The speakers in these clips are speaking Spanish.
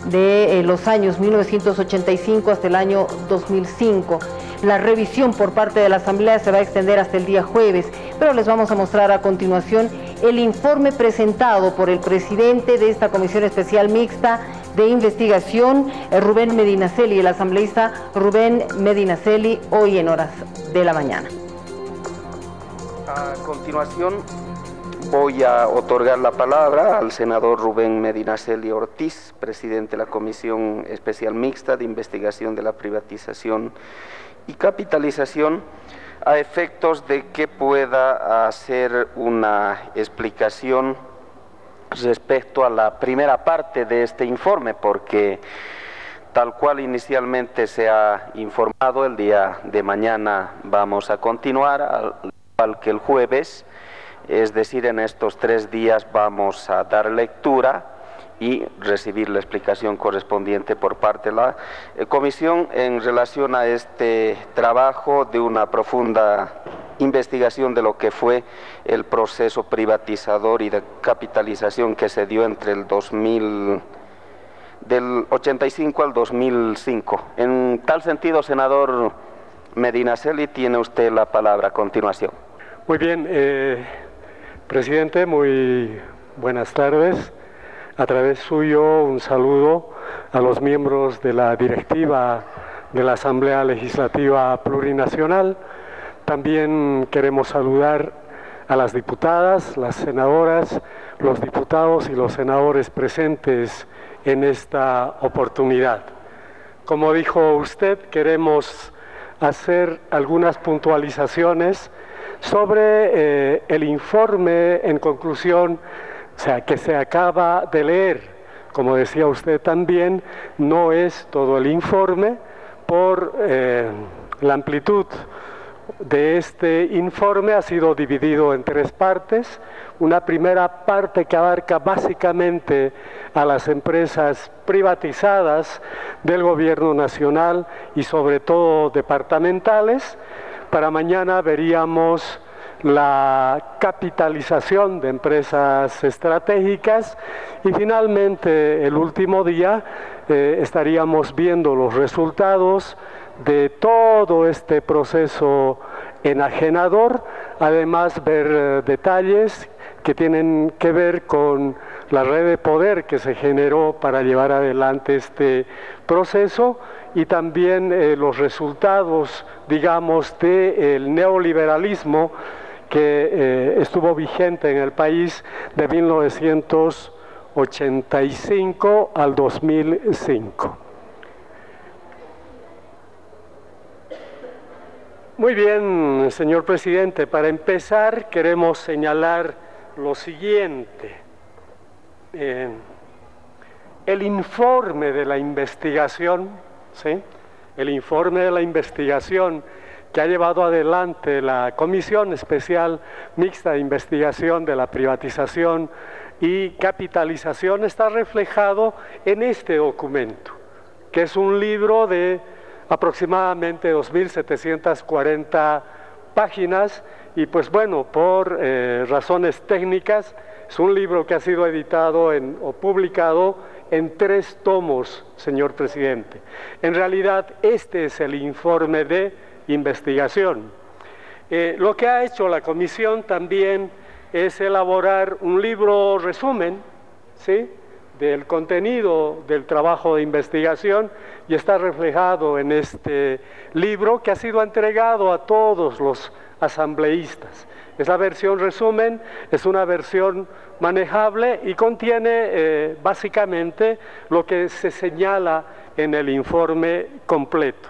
de los años 1985 hasta el año 2005. La revisión por parte de la Asamblea se va a extender hasta el día jueves, pero les vamos a mostrar a continuación el informe presentado por el presidente de esta Comisión Especial Mixta de Investigación, Rubén Medinaceli, el asambleísta Rubén Medinaceli, hoy en horas de la mañana. A continuación voy a otorgar la palabra al senador Rubén Medinaceli Ortiz, presidente de la Comisión Especial Mixta de Investigación de la Privatización y Capitalización, a efectos de que pueda hacer una explicación respecto a la primera parte de este informe, porque tal cual inicialmente se ha informado, el día de mañana vamos a continuar, al igual que el jueves, es decir, en estos 3 días vamos a dar lectura y recibir la explicación correspondiente por parte de la Comisión en relación a este trabajo de una profunda investigación de lo que fue el proceso privatizador y de capitalización que se dio entre el del 85 al 2005. En tal sentido, senador Medinaceli, tiene usted la palabra a continuación. Muy bien, presidente, muy buenas tardes. A través suyo, un saludo a los miembros de la directiva de la Asamblea Legislativa Plurinacional. También queremos saludar a las diputadas, las senadoras, los diputados y los senadores presentes en esta oportunidad. Como dijo usted, queremos hacer algunas puntualizaciones sobre el informe en conclusión, o sea, que se acaba de leer. Como decía usted también, no es todo el informe por la amplitud de este informe. Ha sido dividido en 3 partes. Una primera parte que abarca básicamente a las empresas privatizadas del gobierno nacional y sobre todo departamentales. Para mañana veríamos la capitalización de empresas estratégicas y finalmente el último día estaríamos viendo los resultados de todo este proceso enajenador, además ver detalles que tienen que ver con la red de poder que se generó para llevar adelante este proceso y también los resultados, digamos, del neoliberalismo que estuvo vigente en el país de 1985 al 2005. Muy bien, señor presidente, para empezar queremos señalar lo siguiente. El informe de la investigación, ¿sí? El informe de la investigación que ha llevado adelante la Comisión Especial Mixta de Investigación de la Privatización y Capitalización está reflejado en este documento, que es un libro de aproximadamente 2.740 páginas y pues bueno, por razones técnicas, es un libro que ha sido editado o publicado en 3 tomos, señor presidente. En realidad, este es el informe de investigación. Lo que ha hecho la comisión también es elaborar un libro resumen, ¿sí?, del contenido del trabajo de investigación y está reflejado en este libro que ha sido entregado a todos los asambleístas. Esa versión resumen es una versión manejable y contiene básicamente lo que se señala en el informe completo.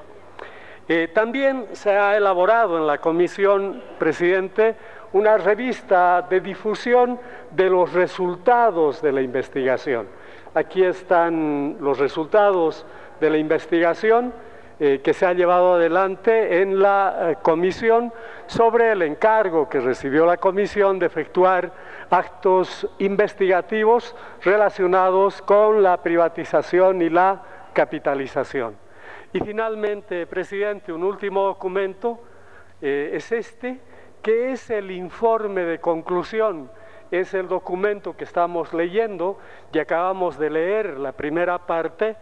También se ha elaborado en la comisión, presidente, una revista de difusión de los resultados de la investigación. Aquí están los resultados de la investigación que se ha llevado adelante en la comisión sobre el encargo que recibió la comisión de efectuar actos investigativos relacionados con la privatización y la capitalización. Y finalmente, presidente, un último documento es este, que es el informe de conclusión es el documento que estamos leyendo y acabamos de leer la primera parte.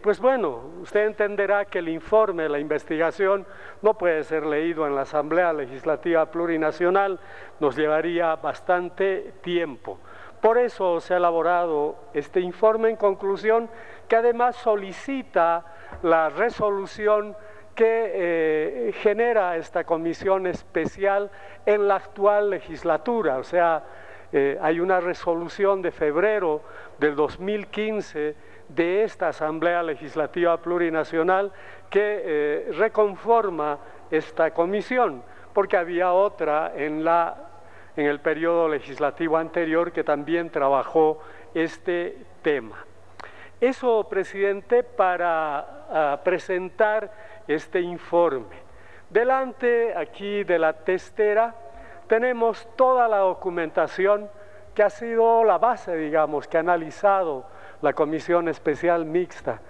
Pues bueno, usted entenderá que el informe, la investigación, no puede ser leído en la Asamblea Legislativa Plurinacional, nos llevaría bastante tiempo. Por eso se ha elaborado este informe en conclusión, que además solicita la resolución que genera esta comisión especial en la actual legislatura. O sea, hay una resolución de febrero del 2015 de esta Asamblea Legislativa Plurinacional que reconforma esta comisión, porque había otra en el periodo legislativo anterior que también trabajó este tema. Eso, presidente, para presentar este informe. Delante aquí de la testera tenemos toda la documentación que ha sido la base, digamos, que ha analizado la Comisión Especial Mixta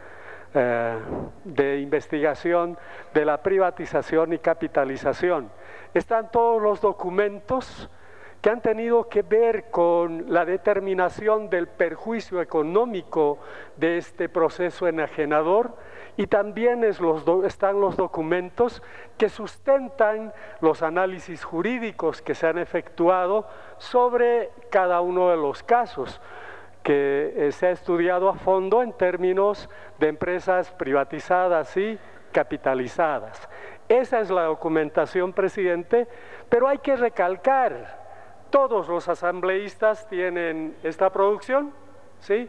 de Investigación de la Privatización y Capitalización. Están todos los documentos que han tenido que ver con la determinación del perjuicio económico de este proceso enajenador, y también están los documentos que sustentan los análisis jurídicos que se han efectuado sobre cada uno de los casos, que se ha estudiado a fondo en términos de empresas privatizadas y capitalizadas. Esa es la documentación, presidente, pero hay que recalcar, todos los asambleístas tienen esta producción, ¿sí?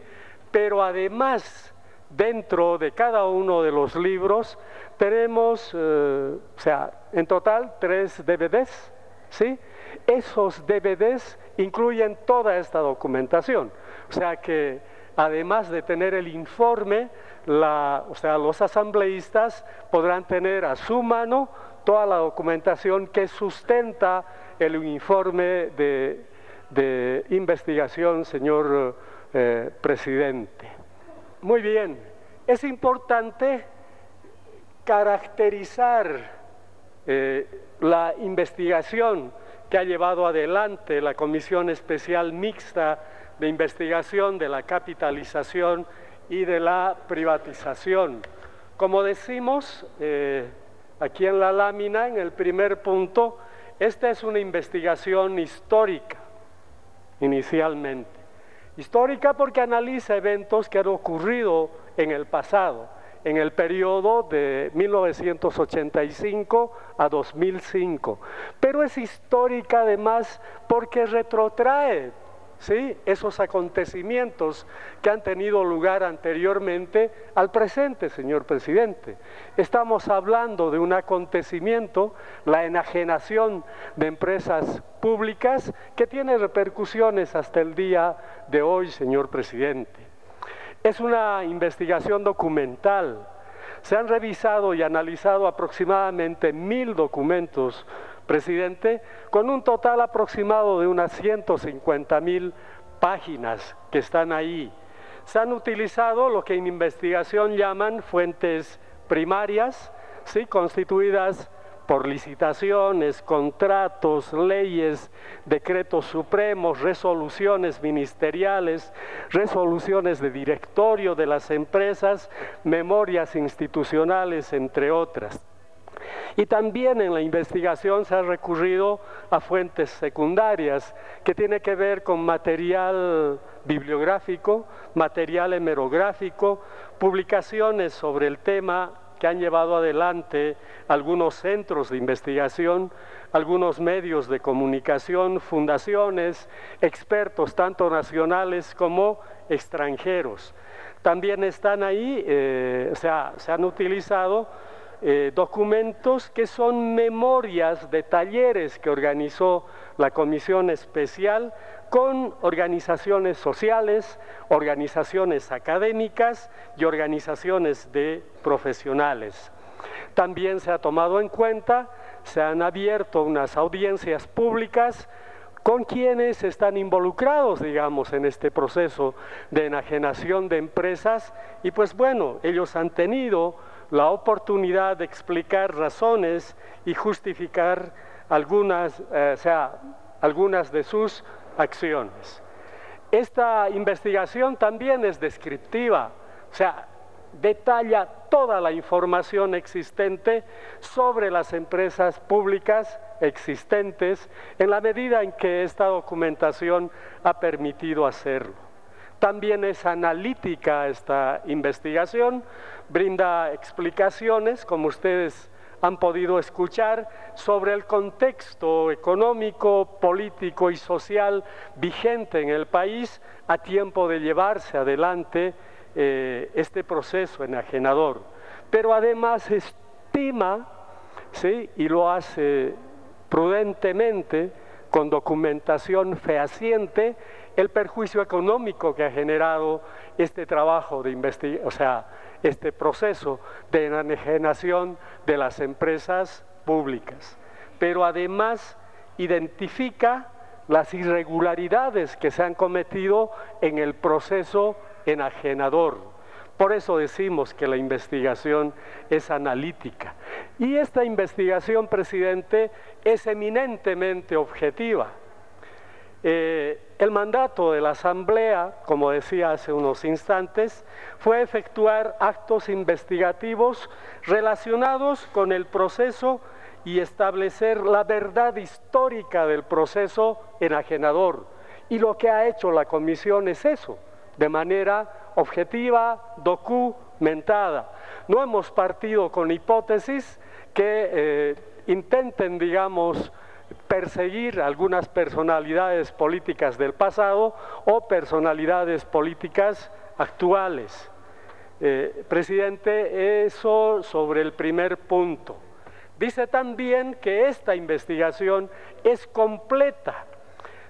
Pero además, dentro de cada uno de los libros tenemos, o sea, en total 3 DVDs, ¿sí? Esos DVDs incluyen toda esta documentación, o sea que además de tener el informe, o sea, los asambleístas podrán tener a su mano toda la documentación que sustenta el informe de investigación, señor presidente. Muy bien, es importante caracterizar la investigación que ha llevado adelante la Comisión Especial Mixta de Investigación de la Capitalización y de la Privatización. Como decimos aquí en la lámina, en el primer punto, esta es una investigación histórica, inicialmente. Histórica porque analiza eventos que han ocurrido en el pasado, en el periodo de 1985 a 2005. Pero es histórica además porque retrotrae, ¿sí?, esos acontecimientos que han tenido lugar anteriormente al presente, señor presidente. Estamos hablando de un acontecimiento, la enajenación de empresas públicas, que tiene repercusiones hasta el día de hoy, señor presidente. Es una investigación documental. Se han revisado y analizado aproximadamente 1000 documentos, presidente, con un total aproximado de unas 150.000 páginas que están ahí. Se han utilizado lo que en investigación llaman fuentes primarias, ¿sí?, constituidas por licitaciones, contratos, leyes, decretos supremos, resoluciones ministeriales, resoluciones de directorio de las empresas, memorias institucionales, entre otras. Y también en la investigación se ha recurrido a fuentes secundarias que tiene que ver con material bibliográfico, material hemerográfico, publicaciones sobre el tema que han llevado adelante algunos centros de investigación, algunos medios de comunicación, fundaciones, expertos tanto nacionales como extranjeros. También están ahí, se han utilizado documentos que son memorias de talleres que organizó la Comisión Especial con organizaciones sociales, organizaciones académicas y organizaciones de profesionales. También se ha tomado en cuenta, se han abierto unas audiencias públicas con quienes están involucrados, digamos, en este proceso de enajenación de empresas, y pues bueno, ellos han tenido la oportunidad de explicar razones y justificar algunas de sus acciones. Esta investigación también es descriptiva, o sea, detalla toda la información existente sobre las empresas públicas existentes en la medida en que esta documentación ha permitido hacerlo. También es analítica esta investigación, brinda explicaciones, como ustedes han podido escuchar, sobre el contexto económico, político y social vigente en el país a tiempo de llevarse adelante este proceso enajenador. Pero además estima, ¿sí?, y lo hace prudentemente, con documentación fehaciente, el perjuicio económico que ha generado este trabajo de investigación, o sea, este proceso de enajenación de las empresas públicas. Pero además identifica las irregularidades que se han cometido en el proceso enajenador. Por eso decimos que la investigación es analítica. Y esta investigación, presidente, es eminentemente objetiva. El mandato de la Asamblea, como decía hace unos instantes, fue efectuar actos investigativos relacionados con el proceso y establecer la verdad histórica del proceso enajenador. Y lo que ha hecho la Comisión es eso, de manera objetiva, documentada. No hemos partido con hipótesis que intenten, digamos, perseguir algunas personalidades políticas del pasado o personalidades políticas actuales. Presidente, eso sobre el primer punto. Dice también que esta investigación es completa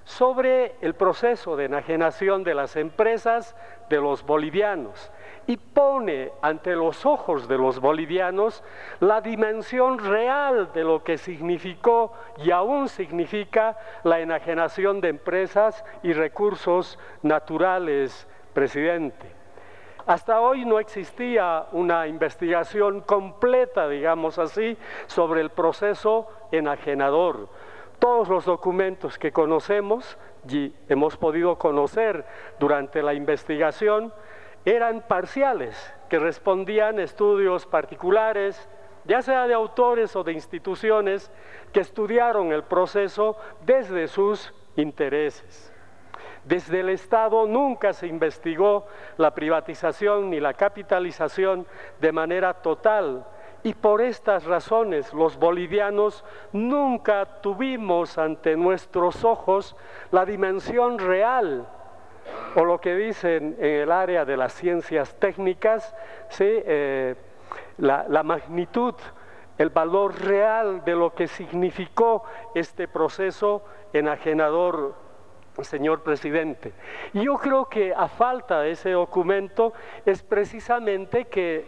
sobre el proceso de enajenación de las empresas de los bolivianos y pone ante los ojos de los bolivianos la dimensión real de lo que significó y aún significa la enajenación de empresas y recursos naturales, presidente. Hasta hoy no existía una investigación completa, digamos así, sobre el proceso enajenador. Todos los documentos que conocemos y hemos podido conocer durante la investigación eran parciales, que respondían a estudios particulares, ya sea de autores o de instituciones que estudiaron el proceso desde sus intereses. Desde el Estado nunca se investigó la privatización ni la capitalización de manera total, y por estas razones los bolivianos nunca tuvimos ante nuestros ojos la dimensión real, o lo que dicen en el área de las ciencias técnicas, ¿sí?, la magnitud, el valor real de lo que significó este proceso enajenador, señor presidente. Y yo creo que a falta de ese documento es precisamente que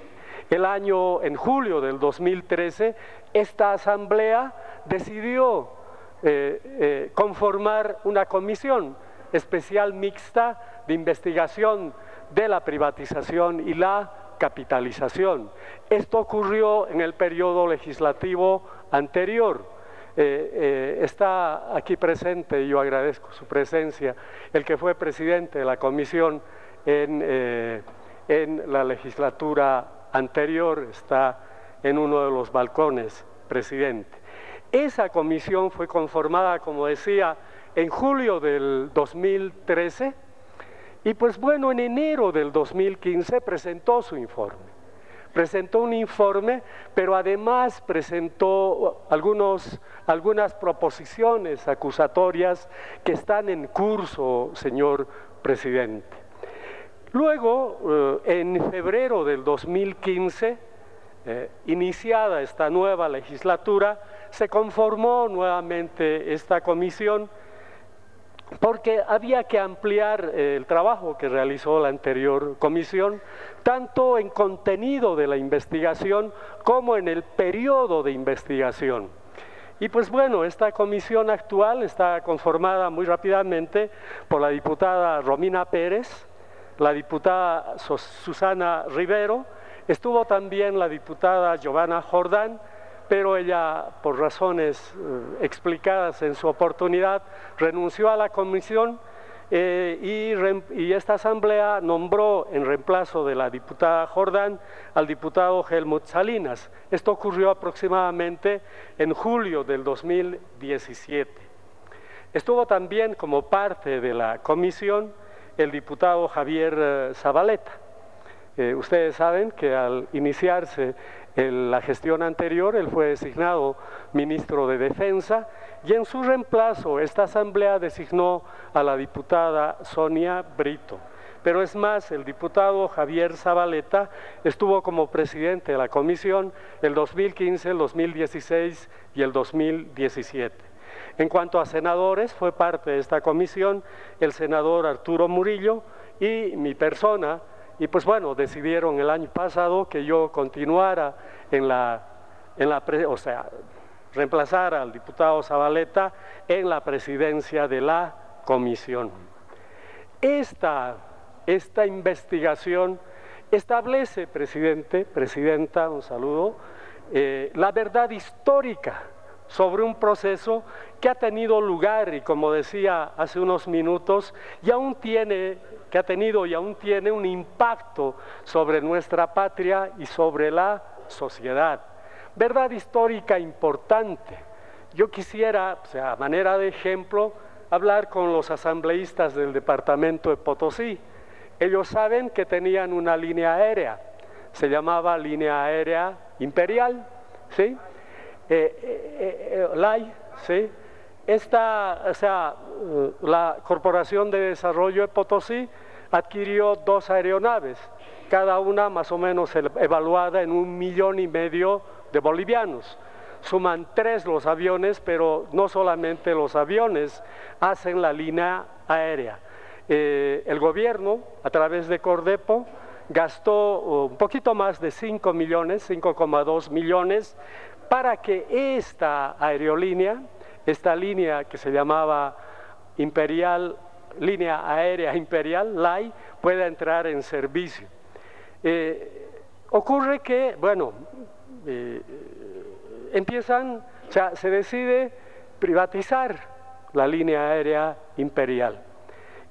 en julio del 2013, esta asamblea decidió conformar una comisión especial mixta de investigación de la privatización y la capitalización. Esto ocurrió en el periodo legislativo anterior. Está aquí presente, y yo agradezco su presencia, el que fue presidente de la comisión en la legislatura anterior, está en uno de los balcones, presidente. Esa comisión fue conformada, como decía, en julio del 2013, y pues bueno, en enero del 2015 presentó su informe. Presentó un informe, pero además presentó algunas proposiciones acusatorias que están en curso, señor presidente. Luego, en febrero del 2015, iniciada esta nueva legislatura, se conformó nuevamente esta comisión porque había que ampliar el trabajo que realizó la anterior comisión, tanto en contenido de la investigación como en el periodo de investigación. Y pues bueno, esta comisión actual está conformada muy rápidamente por la diputada Romina Pérez, la diputada Susana Rivero, estuvo también la diputada Giovanna Jordán, pero ella, por razones explicadas en su oportunidad, renunció a la comisión y esta asamblea nombró en reemplazo de la diputada Jordán al diputado Helmut Salinas. Esto ocurrió aproximadamente en julio del 2017. Estuvo también como parte de la comisión el diputado Javier Zabaleta. Ustedes saben que al iniciarse la gestión anterior, él fue designado ministro de Defensa y en su reemplazo esta asamblea designó a la diputada Sonia Brito. Pero es más, el diputado Javier Zabaleta estuvo como presidente de la comisión el 2015, el 2016 y el 2017. En cuanto a senadores, fue parte de esta comisión el senador Arturo Murillo y mi persona, y pues bueno, decidieron el año pasado que yo continuara reemplazara al diputado Zabaleta en la presidencia de la comisión. Esta investigación establece, presidenta, un saludo, la verdad histórica sobre un proceso que ha tenido lugar y, como decía hace unos minutos, que ha tenido y aún tiene un impacto sobre nuestra patria y sobre la sociedad. Verdad histórica importante. Yo quisiera, a manera de ejemplo, hablar con los asambleístas del departamento de Potosí. Ellos saben que tenían una línea aérea, se llamaba Línea Aérea Imperial, ¿sí? LAI, ¿sí? La Corporación de Desarrollo de Potosí adquirió 2 aeronaves, cada una más o menos evaluada en 1,5 millones de bolivianos. Suman 3 los aviones, pero no solamente los aviones hacen la línea aérea. El gobierno, a través de Cordepo, gastó un poquito más de 5 millones, 5,2 millones, para que esta aerolínea, esta línea que se llamaba Imperial, Línea Aérea Imperial, LAI, pueda entrar en servicio. Ocurre que, bueno, se decide privatizar la línea aérea Imperial.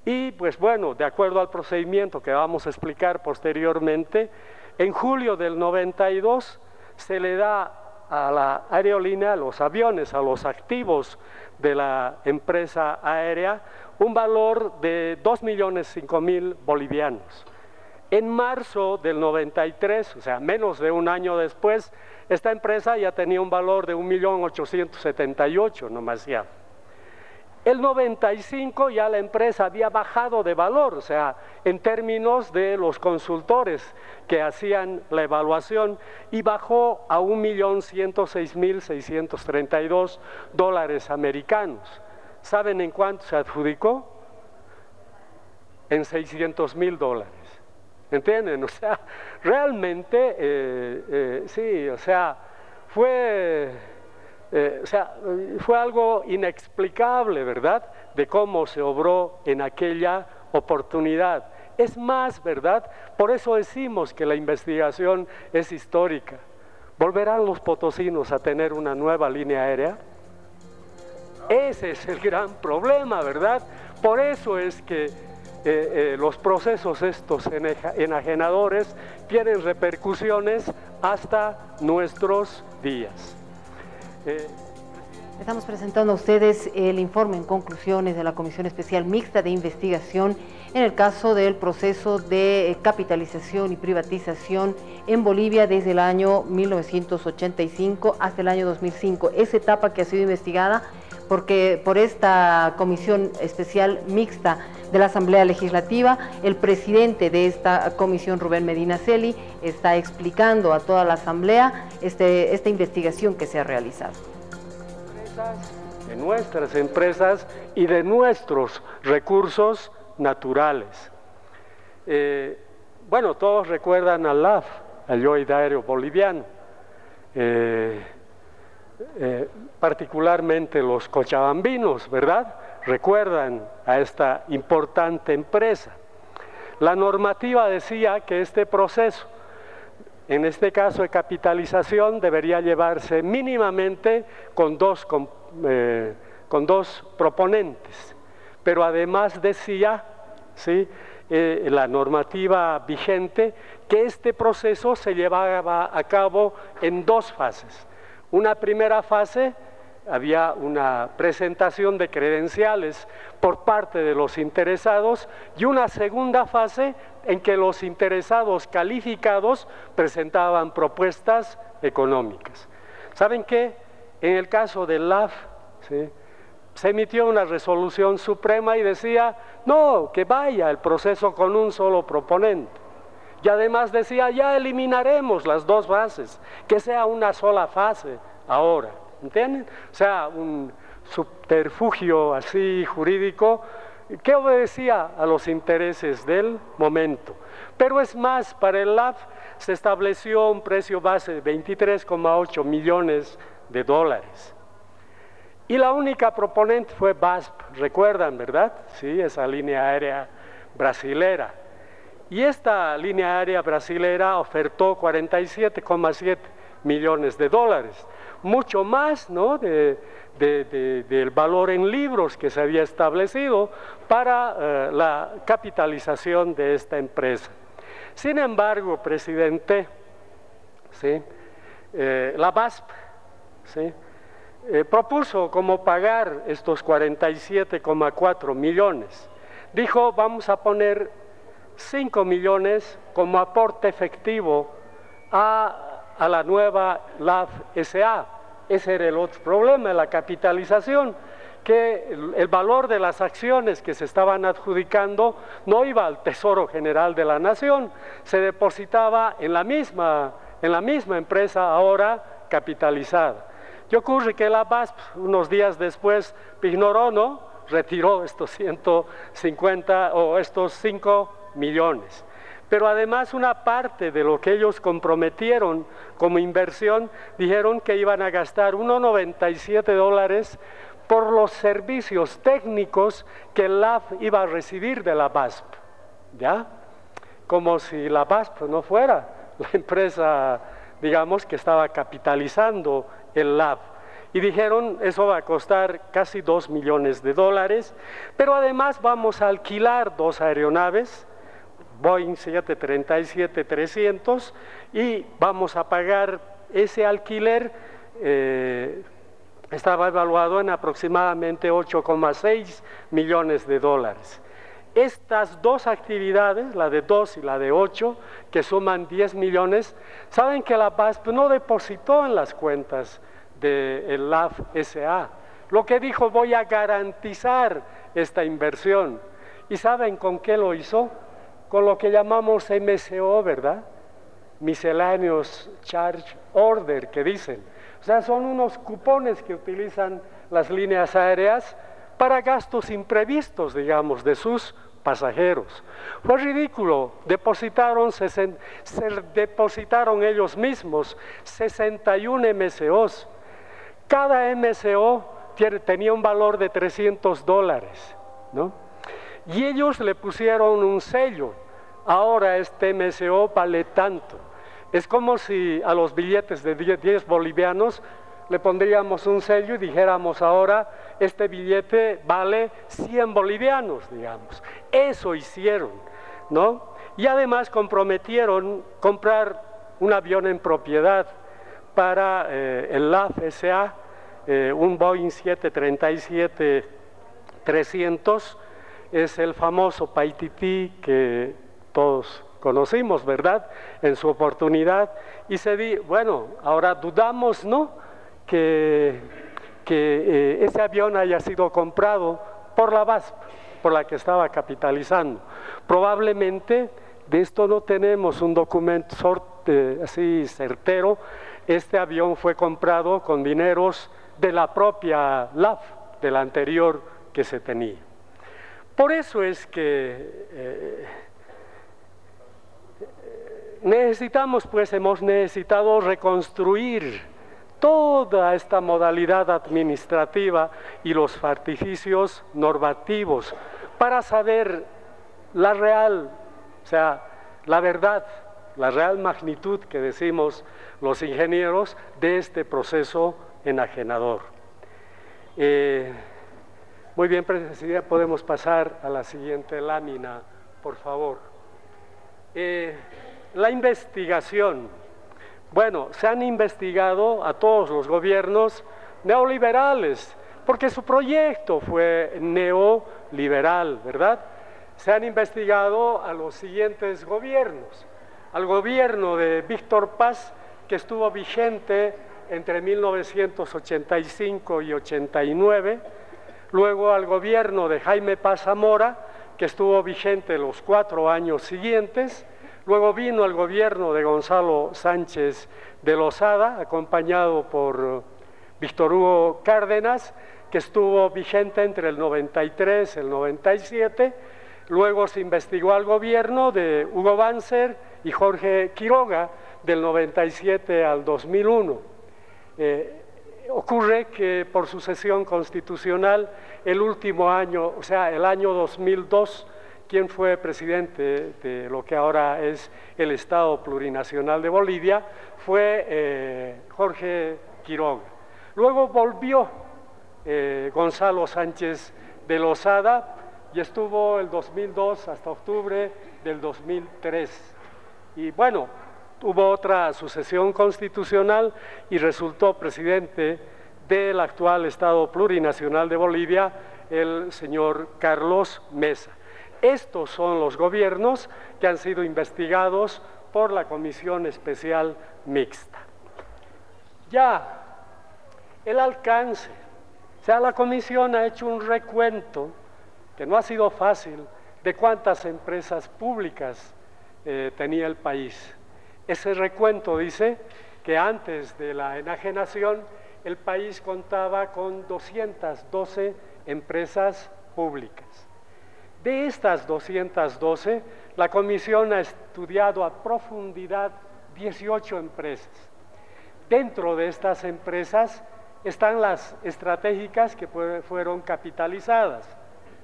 Y pues bueno, de acuerdo al procedimiento que vamos a explicar posteriormente, en julio del 92 se le da a la aerolínea, a los aviones, a los activos de la empresa aérea, un valor de 2.005.000 bolivianos. En marzo del 93, o sea, menos de un año después, esta empresa ya tenía un valor de 1.878.000, nomás ya. El 95 ya la empresa había bajado de valor, o sea, en términos de los consultores que hacían la evaluación, y bajó a 1.106.632 dólares americanos. ¿Saben en cuánto se adjudicó? En 600.000 dólares. ¿Entienden? O sea, realmente, sí, o sea, fue algo inexplicable, ¿verdad?, de cómo se obró en aquella oportunidad. Es más, ¿verdad?, por eso decimos que la investigación es histórica. ¿Volverán los potosinos a tener una nueva línea aérea? Ese es el gran problema, ¿verdad? Por eso es que los procesos estos enajenadores tienen repercusiones hasta nuestros días. Estamos presentando a ustedes el informe en conclusiones de la Comisión Especial Mixta de Investigación en el caso del proceso de capitalización y privatización en Bolivia desde el año 1985 hasta el año 2005. Esa etapa que ha sido investigada por esta Comisión Especial Mixta de la Asamblea Legislativa. El presidente de esta comisión, Rubén Medinaceli, está explicando a toda la Asamblea esta investigación que se ha realizado. De nuestras empresas y de nuestros recursos naturales. Bueno, todos recuerdan al LAF, al Lloyd Aéreo Boliviano, particularmente los cochabambinos, ¿verdad? Recuerdan a esta importante empresa. La normativa decía que este proceso En este caso de capitalización debería llevarse mínimamente con dos proponentes, pero además decía, ¿sí?, la normativa vigente, que este proceso se llevaba a cabo en dos fases. Una primera fase, había una presentación de credenciales por parte de los interesados, y una segunda fase en que los interesados calificados presentaban propuestas económicas. ¿Saben qué? En el caso del LAF, ¿sí?, se emitió una resolución suprema y decía, no, que vaya el proceso con un solo proponente. Y además decía, ya eliminaremos las dos fases, que sea una sola fase ahora, ¿entienden? O sea, un subterfugio así jurídico que obedecía a los intereses del momento. Pero es más, para el LAF se estableció un precio base de 23,8 millones de dólares. Y la única proponente fue BASP, recuerdan, ¿verdad? Sí, esa línea aérea brasilera. Y esta línea aérea brasilera ofertó 47,7 millones de dólares, mucho más, ¿no?, del valor en libros que se había establecido para la capitalización de esta empresa. Sin embargo, presidente, ¿sí?, la BASP, ¿sí?, propuso cómo pagar estos 47,4 millones. Dijo, vamos a poner 5 millones como aporte efectivo a la nueva LAF S.A. Ese era el otro problema, la capitalización, que el valor de las acciones que se estaban adjudicando no iba al Tesoro General de la Nación, se depositaba en la misma empresa ahora capitalizada. Y ocurre que la BASP unos días después ignoró, ¿no?, retiró estos 150 o estos 5 millones. Pero además una parte de lo que ellos comprometieron como inversión, dijeron que iban a gastar $1.97 por los servicios técnicos que el LAF iba a recibir de la BASP, ¿ya? Como si la BASP no fuera la empresa, digamos, que estaba capitalizando el LAF. Y dijeron, eso va a costar casi $2 millones, pero además vamos a alquilar 2 aeronaves, Boeing 737-300, y vamos a pagar ese alquiler, estaba evaluado en aproximadamente $8,6 millones. Estas dos actividades, la de 2 y la de 8, que suman 10 millones, saben que la BASP no depositó en las cuentas del LAF S.A. Lo que dijo, voy a garantizar esta inversión. ¿Y saben con qué lo hizo? Con lo que llamamos MCO, ¿verdad? Miscellaneous Charge Order, que dicen. O sea, son unos cupones que utilizan las líneas aéreas para gastos imprevistos, digamos, de sus pasajeros. Fue ridículo, depositaron ellos mismos 61 MCOs. Cada MCO tenía un valor de $300, ¿no? Y ellos le pusieron un sello, ahora este MCO vale tanto. Es como si a los billetes de 10 bolivianos le pondríamos un sello y dijéramos ahora, este billete vale 100 bolivianos, digamos. Eso hicieron, ¿no? Y además comprometieron comprar un avión en propiedad para el LAF S.A., un Boeing 737-300, es el famoso Paititi que todos conocimos, ¿verdad?, en su oportunidad. Y bueno, ahora dudamos, ¿no?, que ese avión haya sido comprado por la BASP, por la que estaba capitalizando. Probablemente de esto no tenemos un documento así certero. Este avión fue comprado con dineros de la propia LAF, de la anterior que se tenía. Por eso es que hemos necesitado reconstruir toda esta modalidad administrativa y los artificios normativos para saber la real, o sea, la verdad la real magnitud que decimos los ingenieros de este proceso enajenador. Muy bien, Presidenta, podemos pasar a la siguiente lámina, por favor. La investigación. Bueno, se han investigado a todos los gobiernos neoliberales, porque su proyecto fue neoliberal, ¿verdad? Se han investigado a los siguientes gobiernos. Al gobierno de Víctor Paz, que estuvo vigente entre 1985 y 89, luego al gobierno de Jaime Paz Zamora, que estuvo vigente los 4 años siguientes, luego vino el gobierno de Gonzalo Sánchez de Lozada, acompañado por Víctor Hugo Cárdenas, que estuvo vigente entre el 93 y el 97, luego se investigó al gobierno de Hugo Banzer y Jorge Quiroga, del 97 al 2001. Ocurre que por sucesión constitucional, el último año, o sea, el año 2002, quien fue presidente de lo que ahora es el Estado Plurinacional de Bolivia, fue Jorge Quiroga. Luego volvió Gonzalo Sánchez de Lozada y estuvo el 2002 hasta octubre del 2003. Y bueno, hubo otra sucesión constitucional y resultó presidente del actual Estado Plurinacional de Bolivia el señor Carlos Mesa. Estos son los gobiernos que han sido investigados por la Comisión Especial Mixta. Ya, el alcance. O sea, la Comisión ha hecho un recuento, que no ha sido fácil, de cuántas empresas públicas tenía el país. Ese recuento dice que antes de la enajenación el país contaba con 212 empresas públicas. De estas 212, la Comisión ha estudiado a profundidad 18 empresas. Dentro de estas empresas están las estratégicas que fueron capitalizadas,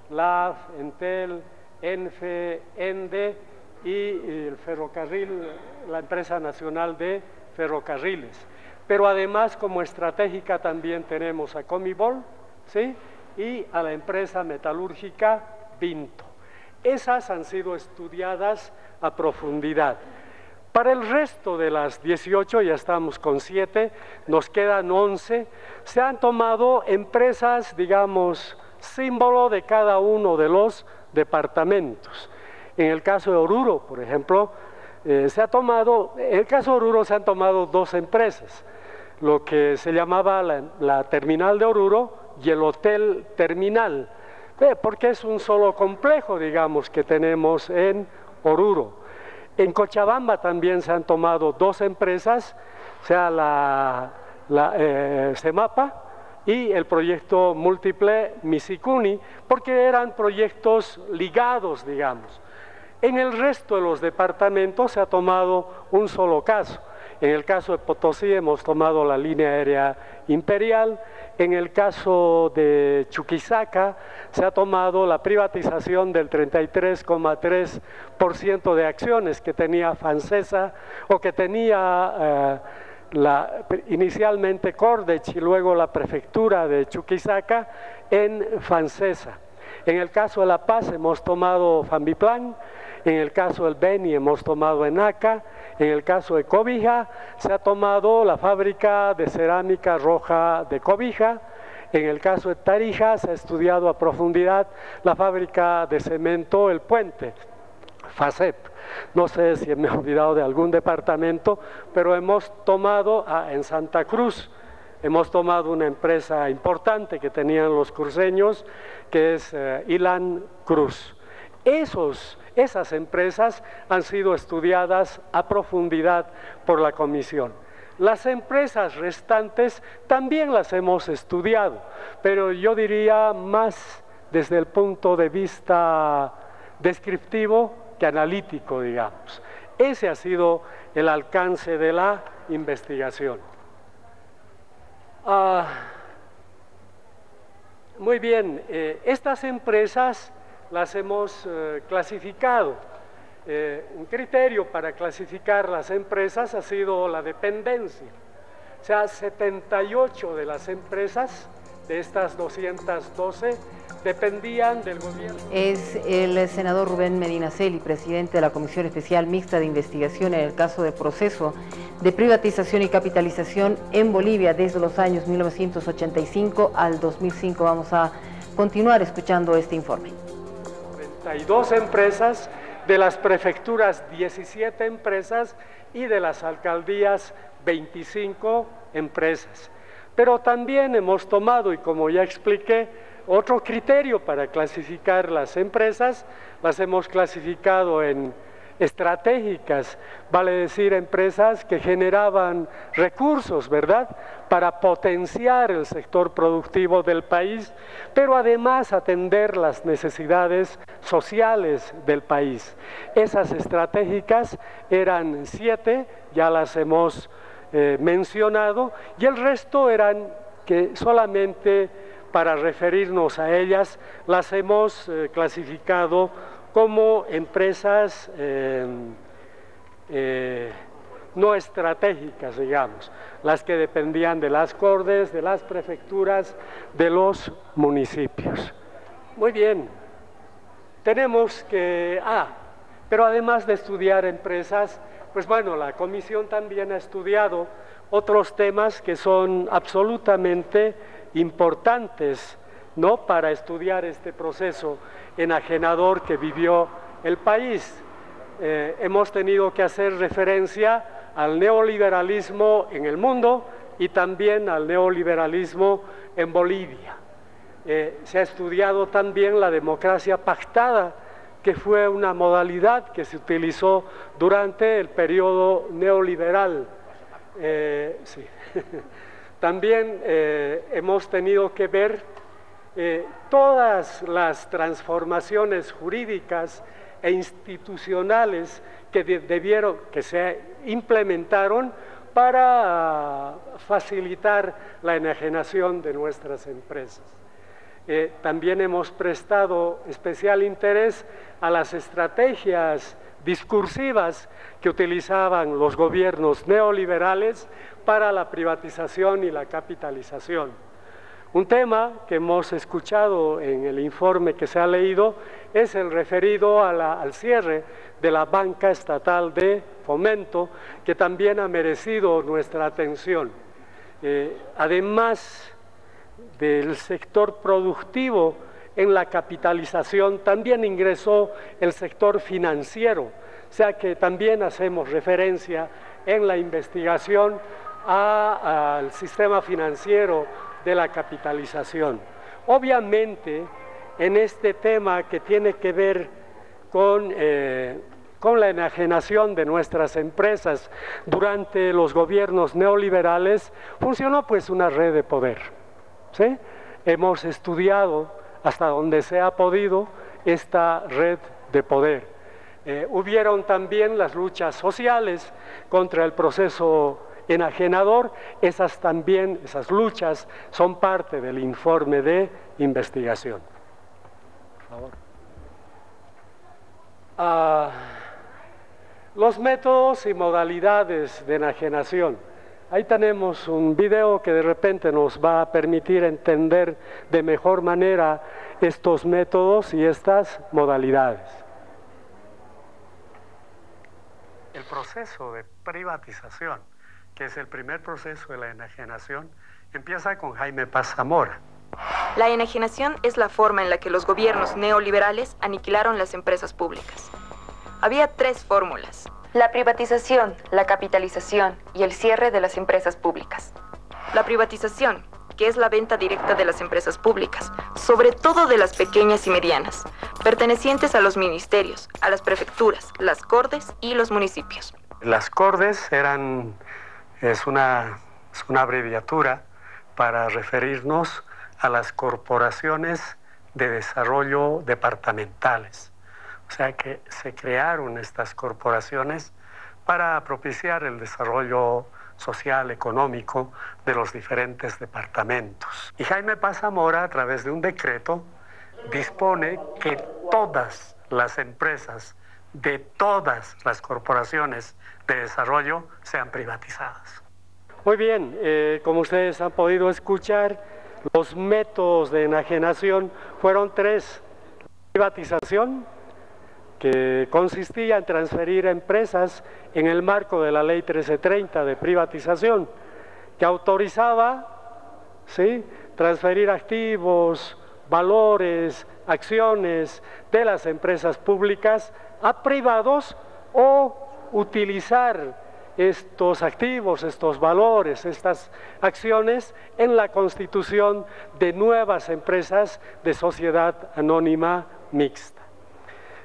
LAF, Entel, ENFE, ENDE y el ferrocarril, la empresa nacional de ferrocarriles. Pero además, como estratégica, también tenemos a Comibol, ¿sí?, y a la empresa metalúrgica Vinto. Esas han sido estudiadas a profundidad. Para el resto de las 18, ya estamos con 7, nos quedan 11, se han tomado empresas, digamos, símbolo de cada uno de los departamentos. En el caso de Oruro, por ejemplo, en el caso de Oruro se han tomado 2 empresas, lo que se llamaba la terminal de Oruro y el hotel terminal, porque es un solo complejo, digamos, que tenemos en Oruro. En Cochabamba también se han tomado 2 empresas, o sea, la CEMAPA y el proyecto múltiple Misicuni, porque eran proyectos ligados, digamos. En el resto de los departamentos se ha tomado un solo caso. En el caso de Potosí hemos tomado la línea aérea Imperial. En el caso de Chuquisaca se ha tomado la privatización del 33,3% de acciones que tenía Fancesa o que tenía inicialmente Cordech y luego la prefectura de Chuquisaca en Fancesa. En el caso de La Paz hemos tomado Fambiplan, en el caso del Beni hemos tomado Enaca, en el caso de Cobija se ha tomado la fábrica de cerámica roja de Cobija, en el caso de Tarija se ha estudiado a profundidad la fábrica de cemento El Puente, FACEP. No sé si me he olvidado de algún departamento, pero hemos tomado en Santa Cruz, hemos tomado una empresa importante que tenían los cruceños, que es Ilan Cruz. Esas empresas han sido estudiadas a profundidad por la Comisión. Las empresas restantes también las hemos estudiado, pero yo diría más desde el punto de vista descriptivo que analítico, digamos. Ese ha sido el alcance de la investigación. Muy bien, estas empresas las hemos clasificado un criterio para clasificar las empresas ha sido la dependencia. O sea, 78 de las empresas de estas 212 dependían del gobierno. Es el senador Rubén Medinaceli, presidente de la Comisión Especial Mixta de Investigación en el caso del proceso de privatización y capitalización en Bolivia desde los años 1985 al 2005. Vamos a continuar escuchando este informe. 92 empresas, de las prefecturas 17 empresas y de las alcaldías 25 empresas. Pero también hemos tomado, y como ya expliqué, otro criterio para clasificar las empresas. Las hemos clasificado en estratégicas, vale decir empresas que generaban recursos, ¿verdad?, para potenciar el sector productivo del país, pero además atender las necesidades sociales del país. Esas estratégicas eran 7, ya las hemos mencionado, y el resto eran que solamente para referirnos a ellas las hemos clasificado como empresas no estratégicas, digamos, las que dependían de las cortes, de las prefecturas, de los municipios. Muy bien, tenemos que, pero además de estudiar empresas, pues bueno, la comisión también ha estudiado otros temas que son absolutamente importantes, ¿no?, para estudiar este proceso enajenador que vivió el país. Hemos tenido que hacer referencia al neoliberalismo en el mundo y también al neoliberalismo en Bolivia. Se ha estudiado también la democracia pactada, que fue una modalidad que se utilizó durante el periodo neoliberal. Sí. También hemos tenido que ver todas las transformaciones jurídicas e institucionales que se implementaron para facilitar la enajenación de nuestras empresas. También hemos prestado especial interés a las estrategias discursivas que utilizaban los gobiernos neoliberales para la privatización y la capitalización. Un tema que hemos escuchado en el informe que se ha leído es el referido al cierre de la banca estatal de fomento, que también ha merecido nuestra atención. Además del sector productivo, en la capitalización también ingresó el sector financiero, o sea que también hacemos referencia en la investigación al sistema financiero de la capitalización. Obviamente, en este tema que tiene que ver con la enajenación de nuestras empresas durante los gobiernos neoliberales, funcionó pues una red de poder, ¿sí? Hemos estudiado hasta donde se ha podido esta red de poder. Hubieron también las luchas sociales contra el proceso enajenador. Esas luchas son parte del informe de investigación. Por favor. Los métodos y modalidades de enajenación. Ahí tenemos un video que de repente nos va a permitir entender de mejor manera estos métodos y estas modalidades. El proceso de privatización, que es el primer proceso de la enajenación, empieza con Jaime Paz Zamora. La enajenación es la forma en la que los gobiernos neoliberales aniquilaron las empresas públicas. Había 3 fórmulas: la privatización, la capitalización y el cierre de las empresas públicas. La privatización, que es la venta directa de las empresas públicas, sobre todo de las pequeñas y medianas, pertenecientes a los ministerios, a las prefecturas, las cortes y los municipios. Las cortes es una abreviatura para referirnos a las corporaciones de desarrollo departamentales. O sea que se crearon estas corporaciones para propiciar el desarrollo social, económico de los diferentes departamentos. Y Jaime Paz Zamora, a través de un decreto, dispone que todas las empresas de todas las corporaciones de desarrollo sean privatizadas. Muy bien, como ustedes han podido escuchar, los métodos de enajenación fueron tres. Privatización, que consistía en transferir empresas en el marco de la Ley 1330 de privatización, que autorizaba, ¿sí?, transferir activos, valores, acciones de las empresas públicas a privados o utilizar estos activos, estos valores, estas acciones en la constitución de nuevas empresas de sociedad anónima mixta.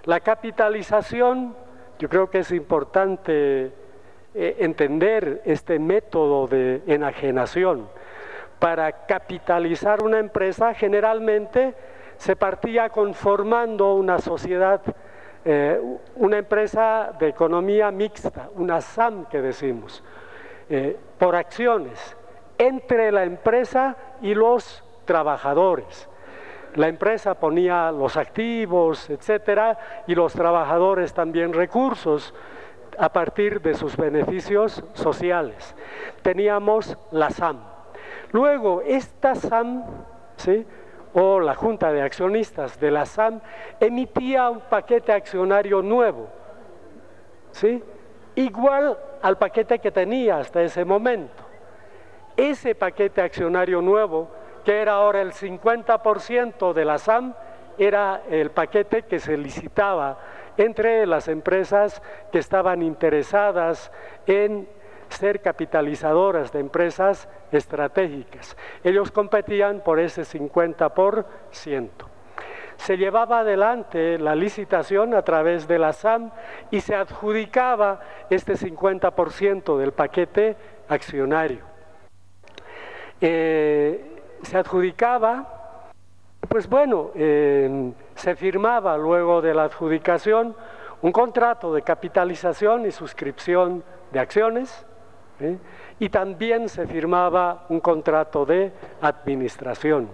La capitalización, yo creo que es importante entender este método de enajenación. Para capitalizar una empresa generalmente se partía conformando una sociedad, una empresa de economía mixta, una SAM que decimos, por acciones entre la empresa y los trabajadores. La empresa ponía los activos, etcétera, y los trabajadores también recursos a partir de sus beneficios sociales. Teníamos la SAM. Luego, esta SAM, ¿sí?, o la Junta de Accionistas de la SAM, emitía un paquete accionario nuevo, ¿sí?, igual al paquete que tenía hasta ese momento. Ese paquete accionario nuevo, que era ahora el 50% de la SAM, era el paquete que se licitaba entre las empresas que estaban interesadas en ser capitalizadoras de empresas estratégicas. Ellos competían por ese 50%. Se llevaba adelante la licitación a través de la SAM y se adjudicaba este 50% del paquete accionario. Se adjudicaba, pues bueno, se firmaba luego de la adjudicación un contrato de capitalización y suscripción de acciones, y también se firmaba un contrato de administración.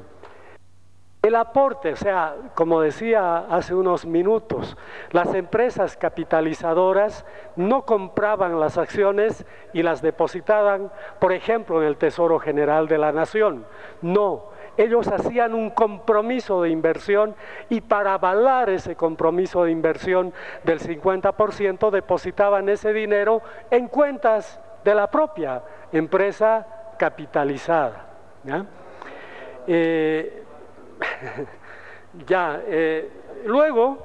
El aporte, o sea, como decía hace unos minutos, las empresas capitalizadoras no compraban las acciones y las depositaban, por ejemplo, en el Tesoro General de la Nación. No, ellos hacían un compromiso de inversión y para avalar ese compromiso de inversión del 50% depositaban ese dinero en cuentas de la propia empresa capitalizada, ¿ya? Luego,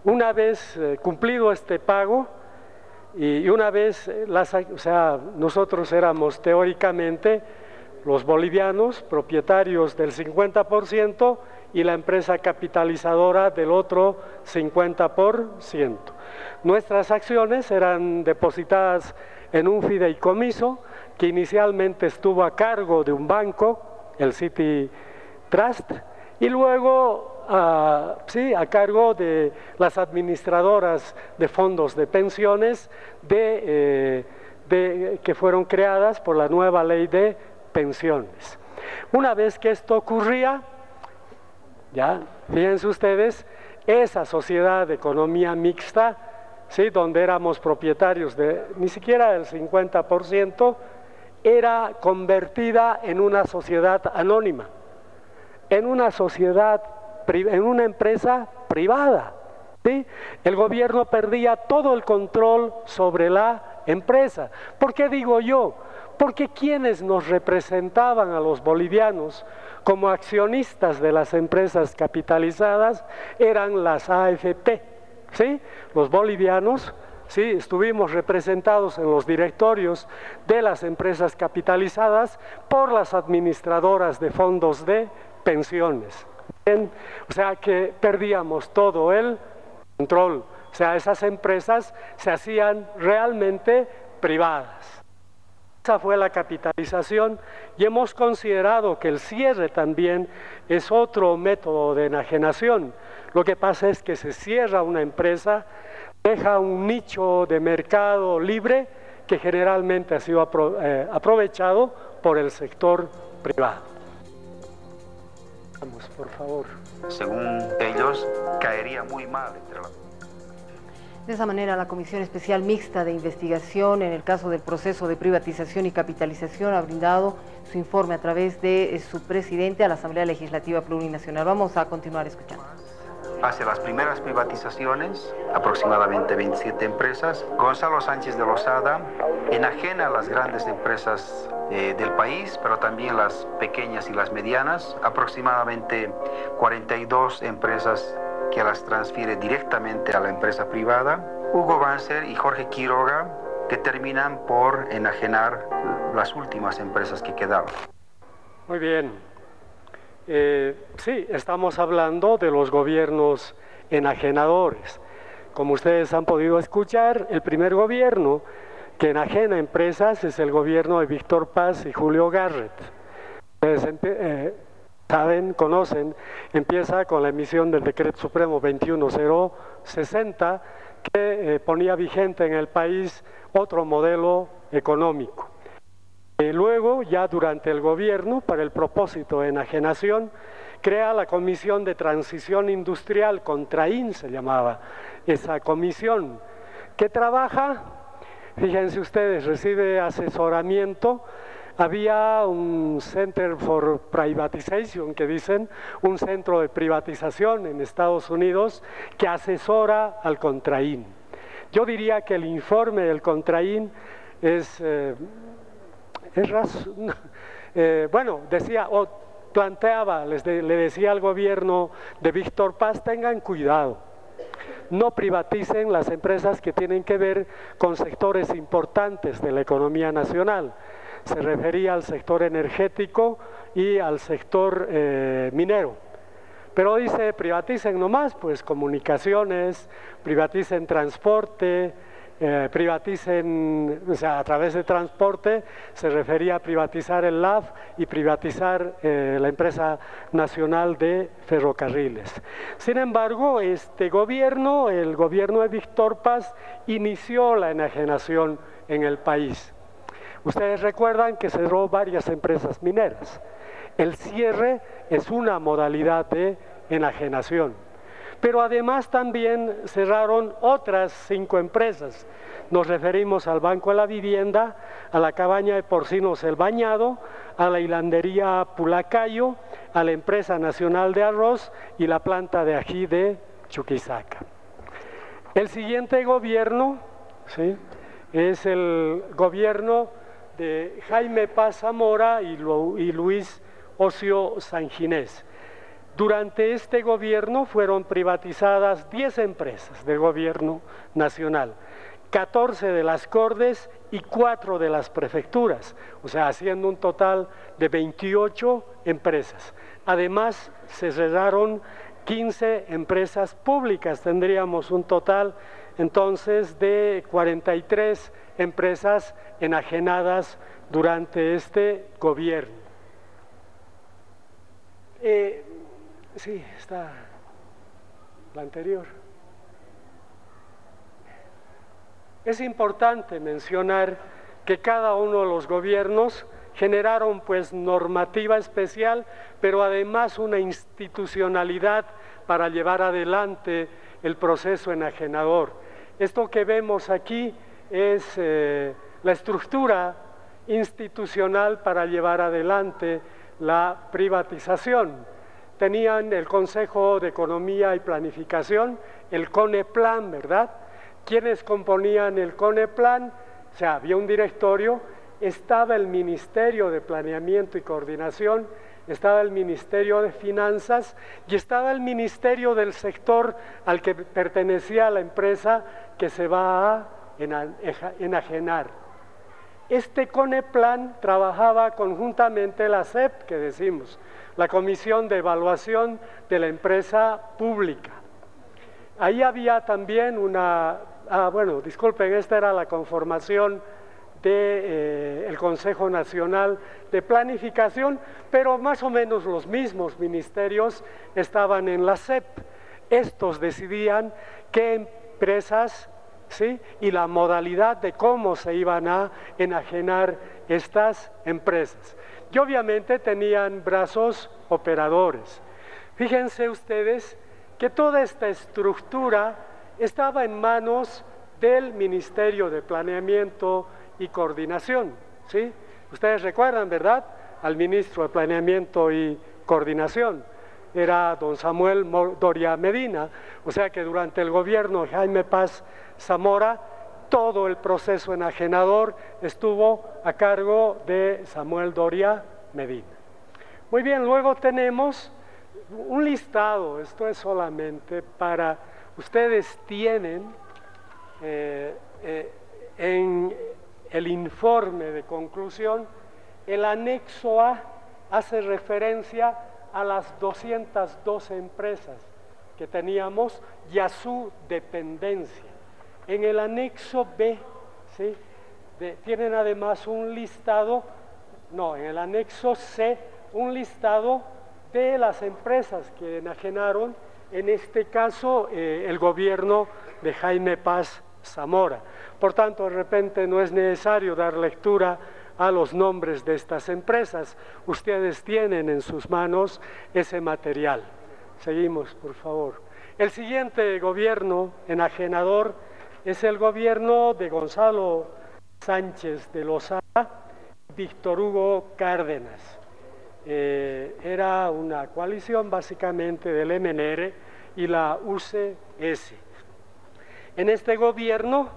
una vez cumplido este pago y una vez, o sea, nosotros éramos teóricamente los bolivianos propietarios del 50% y la empresa capitalizadora del otro 50%. Nuestras acciones eran depositadas en un fideicomiso que inicialmente estuvo a cargo de un banco, el City Trust, y luego a cargo de las administradoras de fondos de pensiones que fueron creadas por la nueva ley de pensiones. Una vez que esto ocurría, ya, fíjense ustedes, esa sociedad de economía mixta, ¿sí?, donde éramos propietarios de ni siquiera el 50%, era convertida en una sociedad anónima, en una sociedad, en una empresa privada, ¿sí? El gobierno perdía todo el control sobre la empresa. ¿Por qué digo yo? Porque quienes nos representaban a los bolivianos como accionistas de las empresas capitalizadas eran las AFP, ¿sí? Los bolivianos, sí, estuvimos representados en los directorios de las empresas capitalizadas por las administradoras de fondos de pensiones. O sea que perdíamos todo el control. O sea, esas empresas se hacían realmente privadas. Esa fue la capitalización y hemos considerado que el cierre también es otro método de enajenación. Lo que pasa es que se cierra una empresa, deja un nicho de mercado libre que generalmente ha sido aprovechado por el sector privado. Vamos, por favor. Según ellos, caería muy mal entre la... De esa manera, la Comisión Especial Mixta de Investigación en el caso del proceso de privatización y capitalización ha brindado su informe a través de su presidente a la Asamblea Legislativa Plurinacional. Vamos a continuar escuchando. Hacia las primeras privatizaciones, aproximadamente 27 empresas, Gonzalo Sánchez de Lozada enajena las grandes empresas del país, pero también las pequeñas y las medianas, aproximadamente 42 empresas que las transfiere directamente a la empresa privada. Hugo Banzer y Jorge Quiroga, que terminan por enajenar las últimas empresas que quedaban. Muy bien. Sí, estamos hablando de los gobiernos enajenadores. Como ustedes han podido escuchar, el primer gobierno que enajena empresas es el gobierno de Víctor Paz y Julio Garrett. Ustedes saben, conocen, empieza con la emisión del Decreto Supremo 21060 que ponía vigente en el país otro modelo económico. Luego, ya durante el gobierno, para el propósito de enajenación, crea la Comisión de Transición Industrial, CONTRAIN se llamaba esa comisión, que trabaja, fíjense ustedes, recibe asesoramiento. Había un Center for Privatization, que dicen, un centro de privatización en Estados Unidos que asesora al CONTRAIN. Yo diría que el informe del CONTRAIN bueno, decía o planteaba, le decía al gobierno de Víctor Paz, tengan cuidado, no privaticen las empresas que tienen que ver con sectores importantes de la economía nacional. Se refería al sector energético y al sector minero. Pero dice, privaticen nomás, pues comunicaciones, privaticen transporte, privaticen, o sea, a través de transporte se refería a privatizar el LAF y privatizar la empresa nacional de ferrocarriles. Sin embargo, este gobierno, el gobierno de Víctor Paz, inició la enajenación en el país. Ustedes recuerdan que cerró varias empresas mineras. El cierre es una modalidad de enajenación. Pero además también cerraron otras 5 empresas. Nos referimos al Banco de la Vivienda, a la cabaña de porcinos El Bañado, a la hilandería Pulacayo, a la empresa nacional de arroz y la planta de ají de Chuquisaca. El siguiente gobierno, ¿sí?, es el gobierno de Jaime Paz Zamora y Luis Ocio Sanginés. Durante este gobierno fueron privatizadas 10 empresas del gobierno nacional, 14 de las Cordes y 4 de las prefecturas, o sea, haciendo un total de 28 empresas. Además, se cerraron 15 empresas públicas, tendríamos un total entonces de 43 empresas enajenadas durante este gobierno. Sí, está la anterior. Es importante mencionar que cada uno de los gobiernos generaron pues normativa especial, pero además una institucionalidad para llevar adelante el proceso enajenador. Esto que vemos aquí es la estructura institucional para llevar adelante la privatización. Tenían el Consejo de Economía y Planificación, el CONEPLAN, ¿verdad? ¿Quiénes componían el CONEPLAN? O sea, había un directorio, estaba el Ministerio de Planeamiento y Coordinación, estaba el Ministerio de Finanzas y estaba el Ministerio del Sector al que pertenecía la empresa que se va a enajenar. Este CONEPLAN trabajaba conjuntamente la CEP, que decimos, la Comisión de Evaluación de la Empresa Pública. Ahí había también bueno, disculpen, esta era la conformación del Consejo Nacional de Planificación, pero más o menos los mismos ministerios estaban en la CEP. Estos decidían qué empresas, ¿sí?, y la modalidad de cómo se iban a enajenar estas empresas. Y obviamente tenían brazos operadores. Fíjense ustedes que toda esta estructura estaba en manos del Ministerio de Planeamiento y Coordinación, ¿sí? Ustedes recuerdan, ¿verdad?, al ministro de Planeamiento y Coordinación. Era don Samuel Doria Medina, o sea que durante el gobierno de Jaime Paz Zamora, todo el proceso enajenador estuvo a cargo de Samuel Doria Medina. Muy bien, luego tenemos un listado, esto es solamente para, ustedes tienen en el informe de conclusión, el anexo A hace referencia a las 212 empresas que teníamos y a su dependencia. En el anexo B, ¿sí?, tienen además un listado, no, en el anexo C, un listado de las empresas que enajenaron, en este caso el gobierno de Jaime Paz Zamora. Por tanto, de repente no es necesario dar lectura a los nombres de estas empresas. Ustedes tienen en sus manos ese material. Seguimos, por favor. El siguiente gobierno enajenador es el gobierno de Gonzalo Sánchez de Lozada, Víctor Hugo Cárdenas. Era una coalición básicamente del MNR y la UCS. En este gobierno,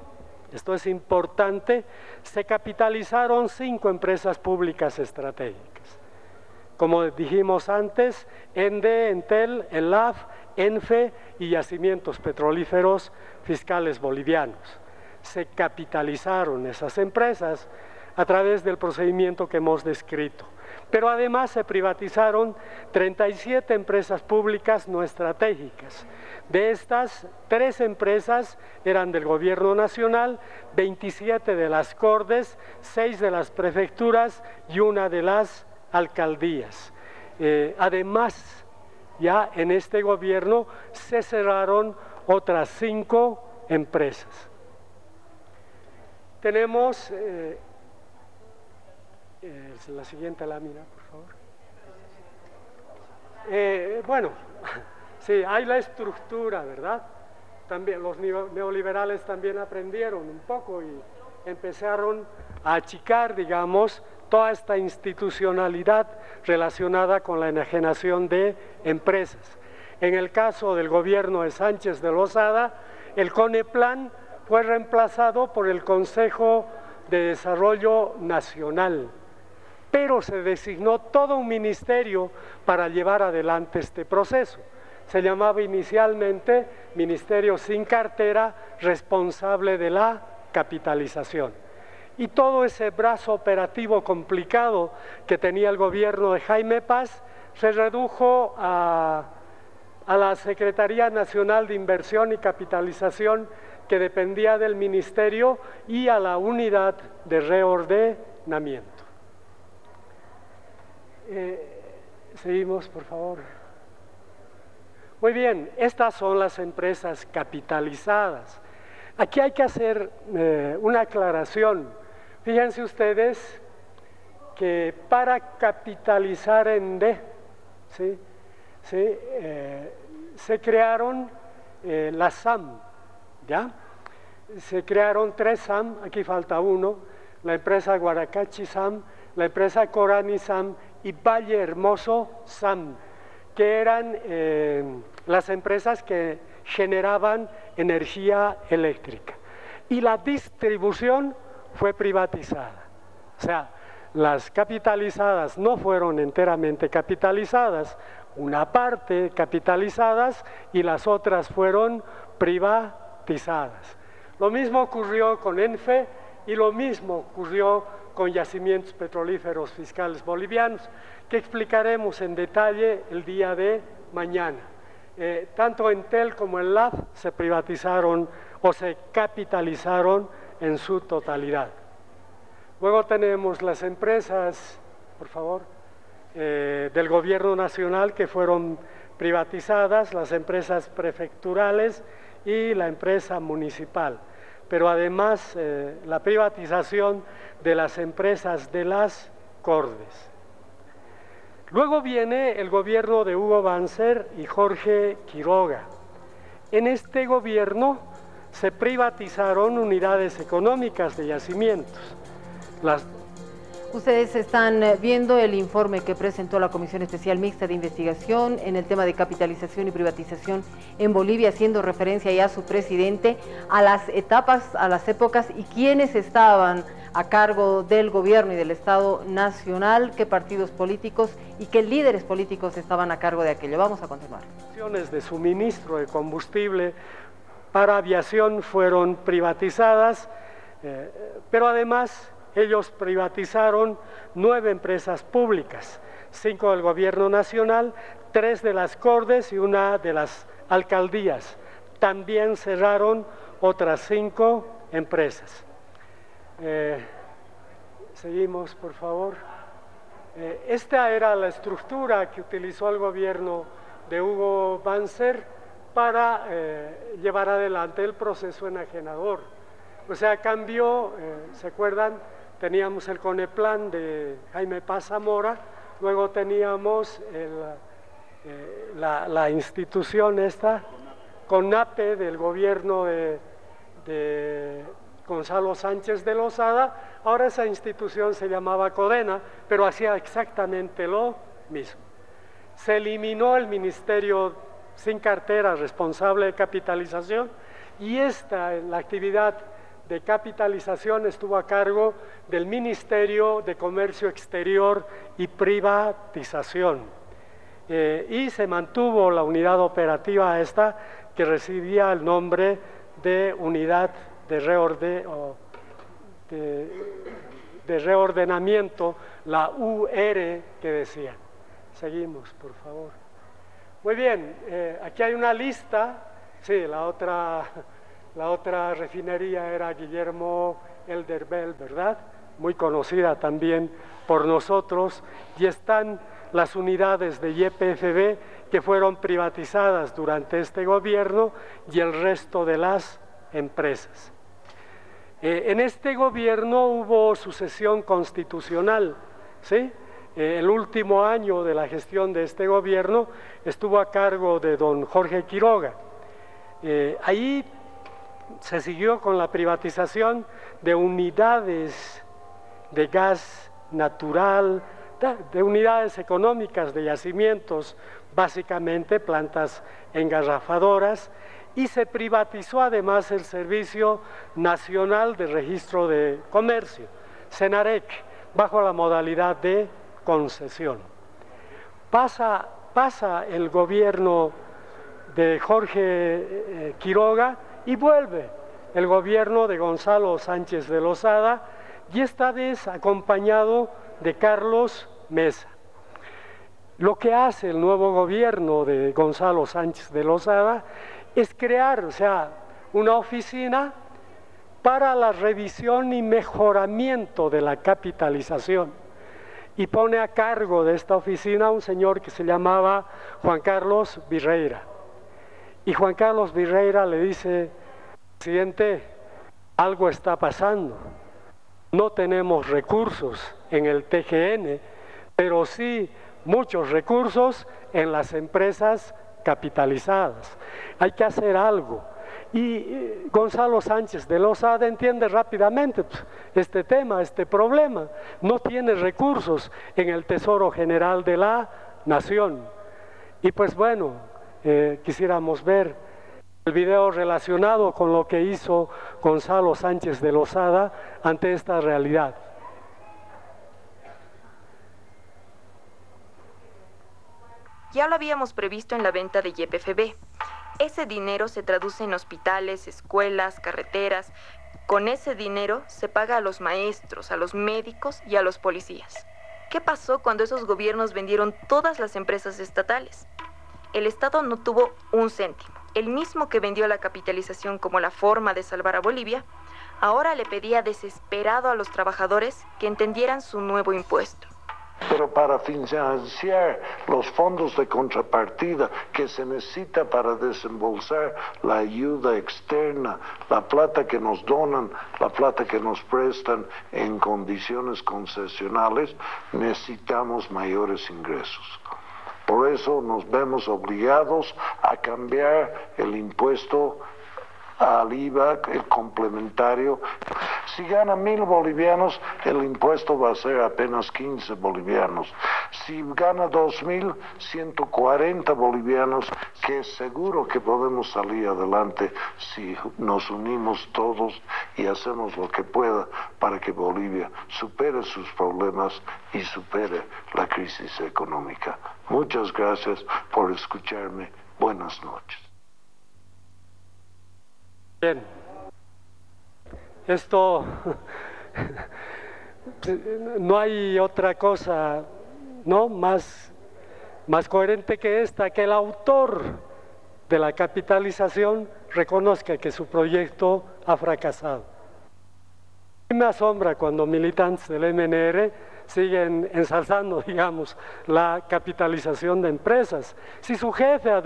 esto es importante, se capitalizaron 5 empresas públicas estratégicas. Como dijimos antes, ENDE, Entel, ENLAF, ENFE y Yacimientos Petrolíferos Fiscales Bolivianos. Se capitalizaron esas empresas a través del procedimiento que hemos descrito. Pero además se privatizaron 37 empresas públicas no estratégicas. De estas, 3 empresas eran del gobierno nacional, 27 de las Cordes, 6 de las prefecturas y 1 de las alcaldías. Además, ya en este gobierno se cerraron otras 5 empresas. Tenemos la siguiente lámina, por favor. Bueno, sí, hay la estructura, ¿verdad? También los neoliberales también aprendieron un poco y empezaron a achicar, digamos, toda esta institucionalidad relacionada con la enajenación de empresas. En el caso del gobierno de Sánchez de Lozada, el CONEPLAN fue reemplazado por el Consejo de Desarrollo Nacional, pero se designó todo un ministerio para llevar adelante este proceso. Se llamaba inicialmente Ministerio sin cartera, responsable de la capitalización. Y todo ese brazo operativo complicado que tenía el gobierno de Jaime Paz se redujo a la Secretaría Nacional de Inversión y Capitalización, que dependía del ministerio, y a la Unidad de Reordenamiento. Seguimos, por favor. Muy bien, estas son las empresas capitalizadas. Aquí hay que hacer una aclaración. Fíjense ustedes que para capitalizar ENDE, ¿sí? Se crearon las SAM, ¿ya? Se crearon 3 SAM, aquí falta uno, la empresa Guaracachi SAM, la empresa Corani SAM y Valle Hermoso SAM, que eran las empresas que generaban energía eléctrica. Y la distribución fue privatizada. O sea, las capitalizadas no fueron enteramente capitalizadas, una parte capitalizadas y las otras fueron privatizadas. Lo mismo ocurrió con ENFE y lo mismo ocurrió con Yacimientos Petrolíferos Fiscales Bolivianos, que explicaremos en detalle el día de mañana. Tanto Entel como el LAF se privatizaron o se capitalizaron en su totalidad. Luego tenemos las empresas, por favor, del gobierno nacional que fueron privatizadas, las empresas prefecturales y la empresa municipal. Pero además la privatización de las empresas de las Cordes. Luego viene el gobierno de Hugo Banzer y Jorge Quiroga. En este gobierno se privatizaron unidades económicas de yacimientos. Ustedes están viendo el informe que presentó la Comisión Especial Mixta de Investigación en el tema de capitalización y privatización en Bolivia, haciendo referencia ya a su presidente, a las etapas, a las épocas y quiénes estaban a cargo del gobierno y del Estado Nacional, qué partidos políticos y qué líderes políticos estaban a cargo de aquello. Vamos a continuar. De suministro de combustible para aviación fueron privatizadas, pero además ellos privatizaron 9 empresas públicas, 5 del gobierno nacional, 3 de las Cordes y 1 de las alcaldías. También cerraron otras 5 empresas. Seguimos, por favor. Esta era la estructura que utilizó el gobierno de Hugo Banzer para llevar adelante el proceso enajenador. O sea, cambió, ¿se acuerdan? Teníamos el Coneplan de Jaime Paz Zamora, luego teníamos la institución esta, CONAPE del gobierno de Gonzalo Sánchez de Lozada. Ahora esa institución se llamaba CODENA, pero hacía exactamente lo mismo. Se eliminó el ministerio sin cartera responsable de capitalización y la actividad de capitalización estuvo a cargo del Ministerio de Comercio Exterior y Privatización. Y se mantuvo la unidad operativa esta que recibía el nombre de Unidad de Reordenamiento, la UR que decían. Seguimos, por favor. Muy bien, aquí hay una lista, sí, la otra refinería era Guillermo Elderbel, ¿verdad? Muy conocida también por nosotros, y están las unidades de YPFB que fueron privatizadas durante este gobierno y el resto de las empresas. En este gobierno hubo sucesión constitucional, ¿sí? El último año de la gestión de este gobierno estuvo a cargo de don Jorge Quiroga. Ahí se siguió con la privatización de unidades de gas natural, de unidades económicas de yacimientos, básicamente plantas engarrafadoras, y se privatizó además el Servicio Nacional de Registro de Comercio, SENAREC, bajo la modalidad de concesión. Pasa el gobierno de Jorge Quiroga y vuelve el gobierno de Gonzalo Sánchez de Lozada, y esta vez acompañado de Carlos Mesa. Lo que hace el nuevo gobierno de Gonzalo Sánchez de Lozada es crear, o sea, una oficina para la revisión y mejoramiento de la capitalización, y pone a cargo de esta oficina a un señor que se llamaba Juan Carlos Virreira. Y Juan Carlos Virreira le dice: presidente, algo está pasando, no tenemos recursos en el TGN, pero sí muchos recursos en las empresas capitalizadas, hay que hacer algo. Y Gonzalo Sánchez de Lozada entiende rápidamente este tema, este problema. No tiene recursos en el Tesoro General de la Nación. Y pues bueno, quisiéramos ver el video relacionado con lo que hizo Gonzalo Sánchez de Lozada ante esta realidad. Ya lo habíamos previsto en la venta de YPFB. Ese dinero se traduce en hospitales, escuelas, carreteras. Con ese dinero se paga a los maestros, a los médicos y a los policías. ¿Qué pasó cuando esos gobiernos vendieron todas las empresas estatales? El Estado no tuvo un céntimo. El mismo que vendió la capitalización como la forma de salvar a Bolivia, ahora le pedía desesperado a los trabajadores que entendieran su nuevo impuesto. Pero para financiar los fondos de contrapartida que se necesita para desembolsar la ayuda externa, la plata que nos donan, la plata que nos prestan en condiciones concesionales, necesitamos mayores ingresos. Por eso nos vemos obligados a cambiar el impuesto al IVA, el complementario. Si gana 1.000 bolivianos, el impuesto va a ser apenas 15 bolivianos. Si gana 2.000, 140 bolivianos, que es seguro que podemos salir adelante si nos unimos todos y hacemos lo que pueda para que Bolivia supere sus problemas y supere la crisis económica. Muchas gracias por escucharme. Buenas noches. Bien, esto no hay otra cosa, ¿no? más coherente que esta, que el autor de la capitalización reconozca que su proyecto ha fracasado. Y me asombra cuando militantes del MNR siguen ensalzando, digamos, la capitalización de empresas. Si su jefe ha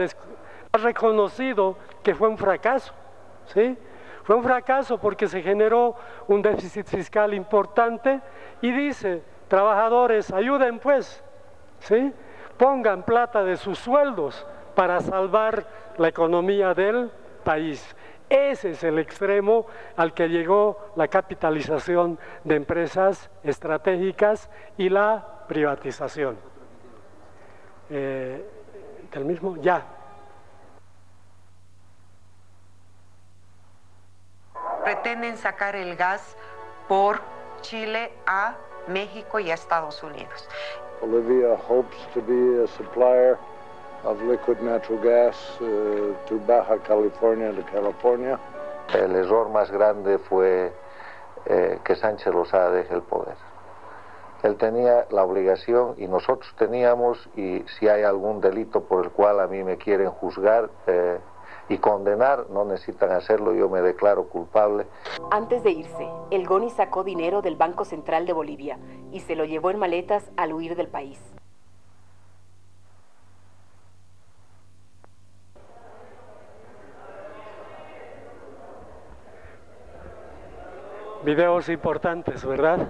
reconocido que fue un fracaso, ¿sí? Fue un fracaso porque se generó un déficit fiscal importante y dice, trabajadores, ayuden pues, ¿sí? Pongan plata de sus sueldos para salvar la economía del país. Ese es el extremo al que llegó la capitalización de empresas estratégicas y la privatización. ¿Del mismo? Ya. Pretenden sacar el gas por Chile a México y a Estados Unidos. Bolivia hopes to be a supplier of liquid natural gas to Baja California, to California. El error más grande fue que Sánchez Losada deje el poder. Él tenía la obligación y nosotros teníamos, y si hay algún delito por el cual a mí me quieren juzgar y condenar, no necesitan hacerlo, yo me declaro culpable. Antes de irse, el GONI sacó dinero del Banco Central de Bolivia y se lo llevó en maletas al huir del país. Videos importantes, ¿verdad?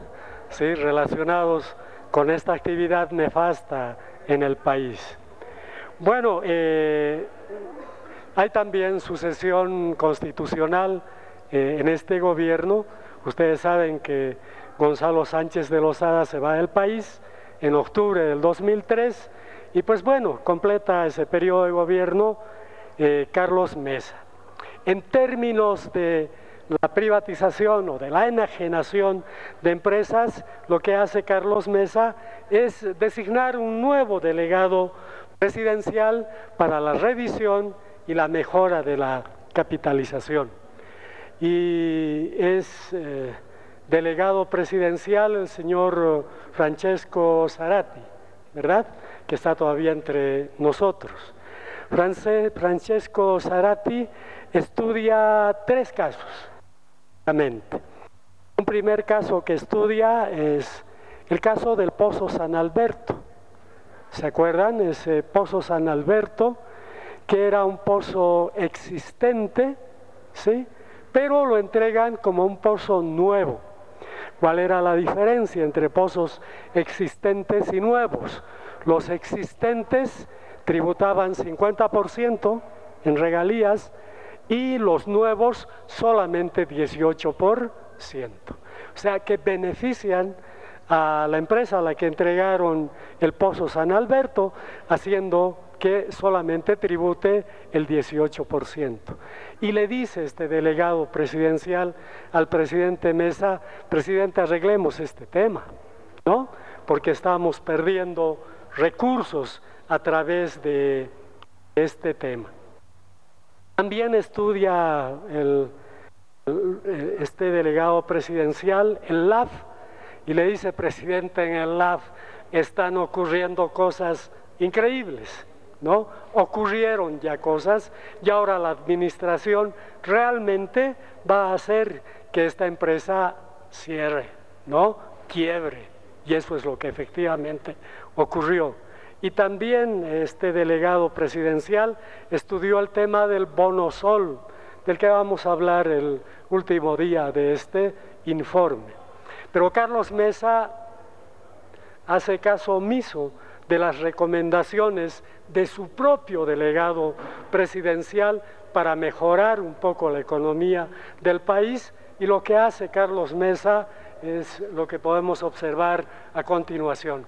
Sí, relacionados con esta actividad nefasta en el país. Bueno, hay también sucesión constitucional en este gobierno. Ustedes saben que Gonzalo Sánchez de Losada se va del país en octubre del 2003 y pues bueno, completa ese periodo de gobierno Carlos Mesa. En términos de la privatización o de la enajenación de empresas, lo que hace Carlos Mesa es designar un nuevo delegado presidencial para la revisión y la mejora de la capitalización. Y es delegado presidencial el señor Francesco Zarati, ¿verdad? Que está todavía entre nosotros. Francesco Zarati estudia 3 casos. Un primer caso que estudia es el caso del Pozo San Alberto. ¿Se acuerdan? Ese Pozo San Alberto, que era un pozo existente, ¿sí? Pero lo entregan como un pozo nuevo. ¿Cuál era la diferencia entre pozos existentes y nuevos? Los existentes tributaban 50% en regalías y los nuevos solamente 18%. O sea que benefician a la empresa a la que entregaron el Pozo San Alberto, haciendo que solamente tribute el 18%. Y le dice este delegado presidencial al presidente Mesa: presidente, arreglemos este tema, ¿no? Porque estamos perdiendo recursos a través de este tema. También estudia este delegado presidencial el LAF y le dice: presidente, en el LAF están ocurriendo cosas increíbles, ¿no? Ocurrieron ya cosas y ahora la administración realmente va a hacer que esta empresa cierre, ¿no? Quiebre, y eso es lo que efectivamente ocurrió. Y también este delegado presidencial estudió el tema del bono sol, del que vamos a hablar el último día de este informe. Pero Carlos Mesa hace caso omiso de las recomendaciones de su propio delegado presidencial para mejorar un poco la economía del país, y lo que hace Carlos Mesa es lo que podemos observar a continuación.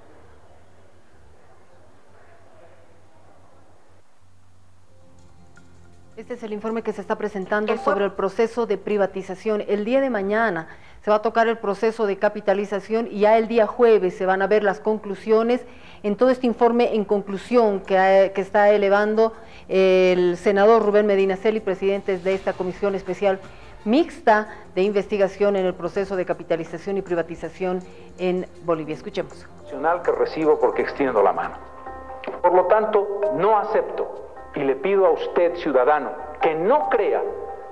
Este es el informe que se está presentando sobre el proceso de privatización. El día de mañana se va a tocar el proceso de capitalización y ya el día jueves se van a ver las conclusiones en todo este informe en conclusión que está elevando el senador Rubén Medinaceli, presidente de esta comisión especial mixta de investigación en el proceso de capitalización y privatización en Bolivia. Escuchemos. Que recibo porque extiendo la mano. Por lo tanto, no acepto. Y le pido a usted, ciudadano, que no crea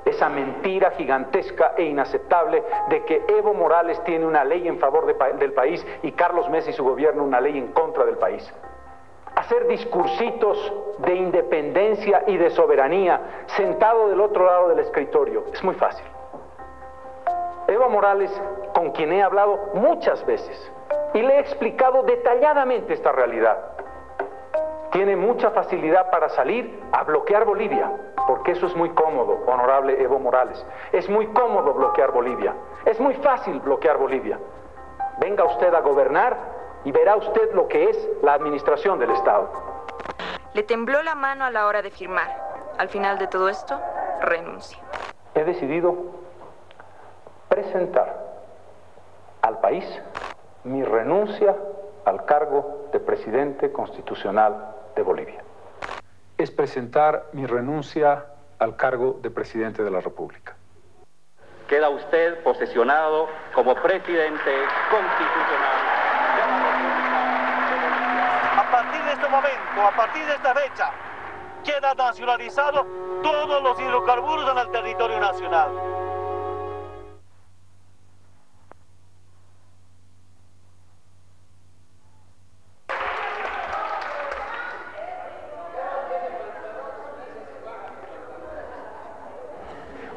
esa mentira gigantesca e inaceptable de que Evo Morales tiene una ley en favor del país y Carlos Mesa y su gobierno una ley en contra del país. Hacer discursitos de independencia y de soberanía sentado del otro lado del escritorio es muy fácil. Evo Morales, con quien he hablado muchas veces y le he explicado detalladamente esta realidad, tiene mucha facilidad para salir a bloquear Bolivia, porque eso es muy cómodo, honorable Evo Morales. Es muy cómodo bloquear Bolivia. Es muy fácil bloquear Bolivia. Venga usted a gobernar y verá usted lo que es la administración del Estado. Le tembló la mano a la hora de firmar. Al final de todo esto, renuncia. He decidido presentar al país mi renuncia al cargo de presidente constitucional de Bolivia. Es presentar mi renuncia al cargo de presidente de la República. Queda usted posesionado como presidente constitucional de la República. A partir de este momento, a partir de esta fecha, queda nacionalizado todos los hidrocarburos en el territorio nacional.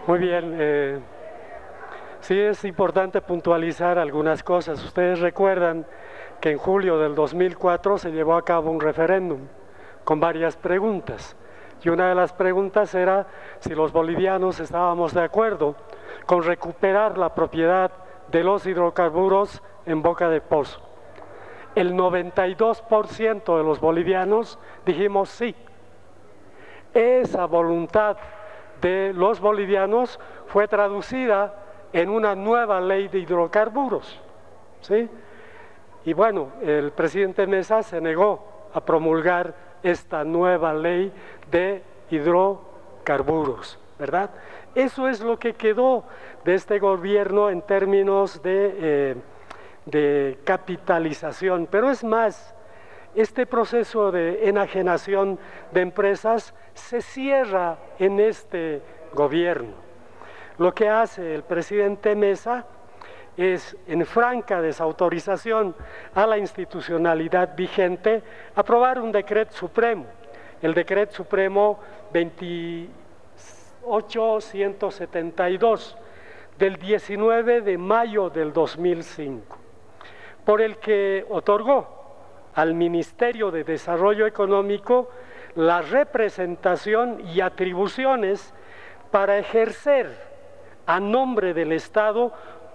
Muy bien, sí es importante puntualizar algunas cosas. Ustedes recuerdan que en julio del 2004 se llevó a cabo un referéndum con varias preguntas, y una de las preguntas era si los bolivianos estábamos de acuerdo con recuperar la propiedad de los hidrocarburos en Boca de Pozo. El 92% de los bolivianos dijimos sí. Esa voluntad de los bolivianos fue traducida en una nueva ley de hidrocarburos, ¿sí? Y bueno, el presidente Mesa se negó a promulgar esta nueva ley de hidrocarburos, ¿verdad? Eso es lo que quedó de este gobierno en términos de capitalización. Pero es más, este proceso de enajenación de empresas se cierra en este gobierno. Lo que hace el presidente Mesa es, en franca desautorización a la institucionalidad vigente, aprobar un decreto supremo, el decreto supremo 28172 del 19 de mayo del 2005, por el que otorgó al Ministerio de Desarrollo Económico la representación y atribuciones para ejercer a nombre del Estado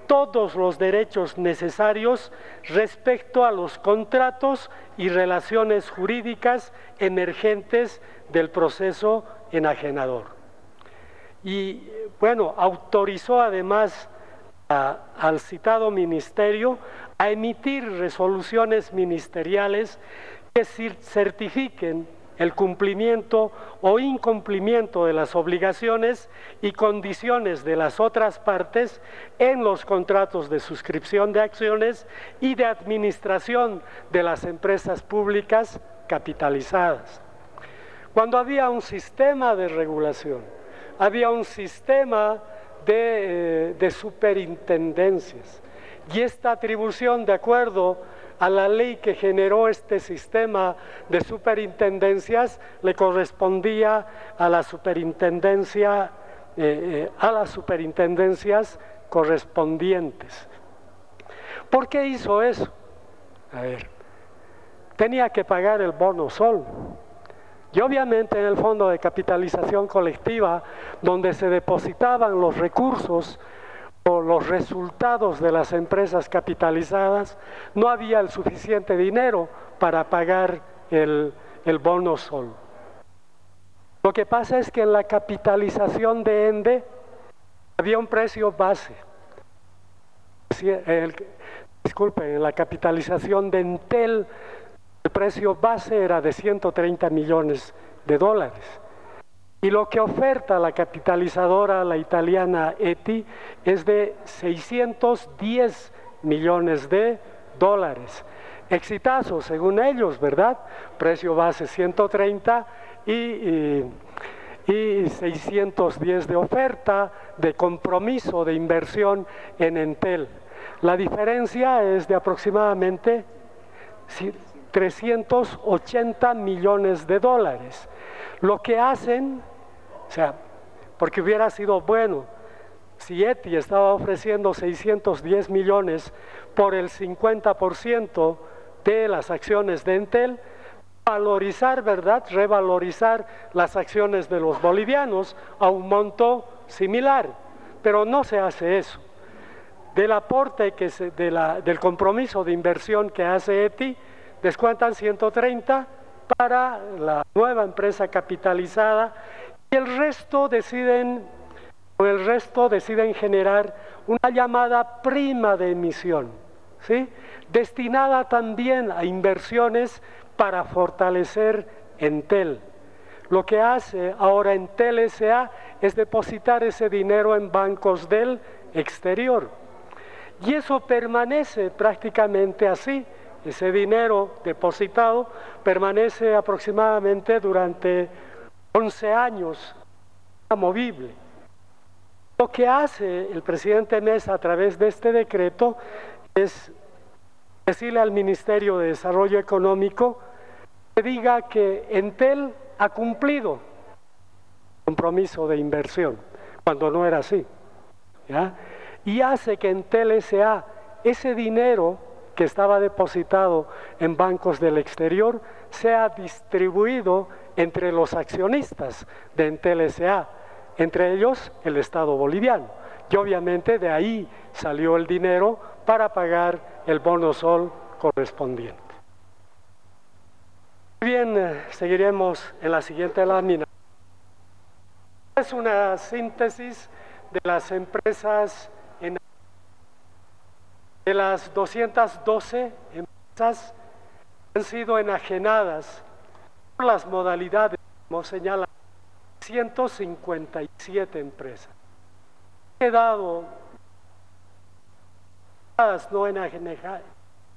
todos los derechos necesarios respecto a los contratos y relaciones jurídicas emergentes del proceso enajenador. Y bueno, autorizó además al citado ministerio a emitir resoluciones ministeriales que certifiquen el cumplimiento o incumplimiento de las obligaciones y condiciones de las otras partes en los contratos de suscripción de acciones y de administración de las empresas públicas capitalizadas. Cuando había un sistema de regulación, había un sistema de superintendencias, y esta atribución, de acuerdo a la ley que generó este sistema de superintendencias, le correspondía a la superintendencia, a las superintendencias correspondientes. ¿Por qué hizo eso? A ver, tenía que pagar el bono sol. Y obviamente en el fondo de capitalización colectiva, donde se depositaban los recursos o los resultados de las empresas capitalizadas, no había el suficiente dinero para pagar el bono sol. Lo que pasa es que en la capitalización de ENDE había un precio base. Disculpen, en la capitalización de Entel el precio base era de 130 millones de dólares. Y lo que oferta la capitalizadora, la italiana ETI, es de 610 millones de dólares. Exitazo, según ellos, ¿verdad? Precio base 130 y 610 de oferta, de compromiso, de inversión en Entel. La diferencia es de aproximadamente 380 millones de dólares. Lo que hacen, o sea, porque hubiera sido bueno, si ETI estaba ofreciendo 610 millones por el 50% de las acciones de Entel, valorizar, ¿verdad?, revalorizar las acciones de los bolivianos a un monto similar, pero no se hace eso. Del aporte del compromiso de inversión que hace ETI, descuentan 130 para la nueva empresa capitalizada y el resto deciden generar una llamada prima de emisión, ¿sí?, destinada también a inversiones para fortalecer Entel. Lo que hace ahora Entel S.A. es depositar ese dinero en bancos del exterior. Y eso permanece prácticamente así. Ese dinero depositado permanece aproximadamente durante 11 años, inamovible. Lo que hace el presidente Mesa a través de este decreto es decirle al Ministerio de Desarrollo Económico que diga que Entel ha cumplido el compromiso de inversión, cuando no era así, ¿ya? Y hace que Entel S.A. ese dinero que estaba depositado en bancos del exterior sea distribuido entre los accionistas de Entel S.A., entre ellos el Estado boliviano. Y obviamente de ahí salió el dinero para pagar el bono sol correspondiente. Bien, seguiremos en la siguiente lámina. Es una síntesis de las empresas, de las 212 empresas que han sido enajenadas por las modalidades, como señala, 157 empresas. Han quedado no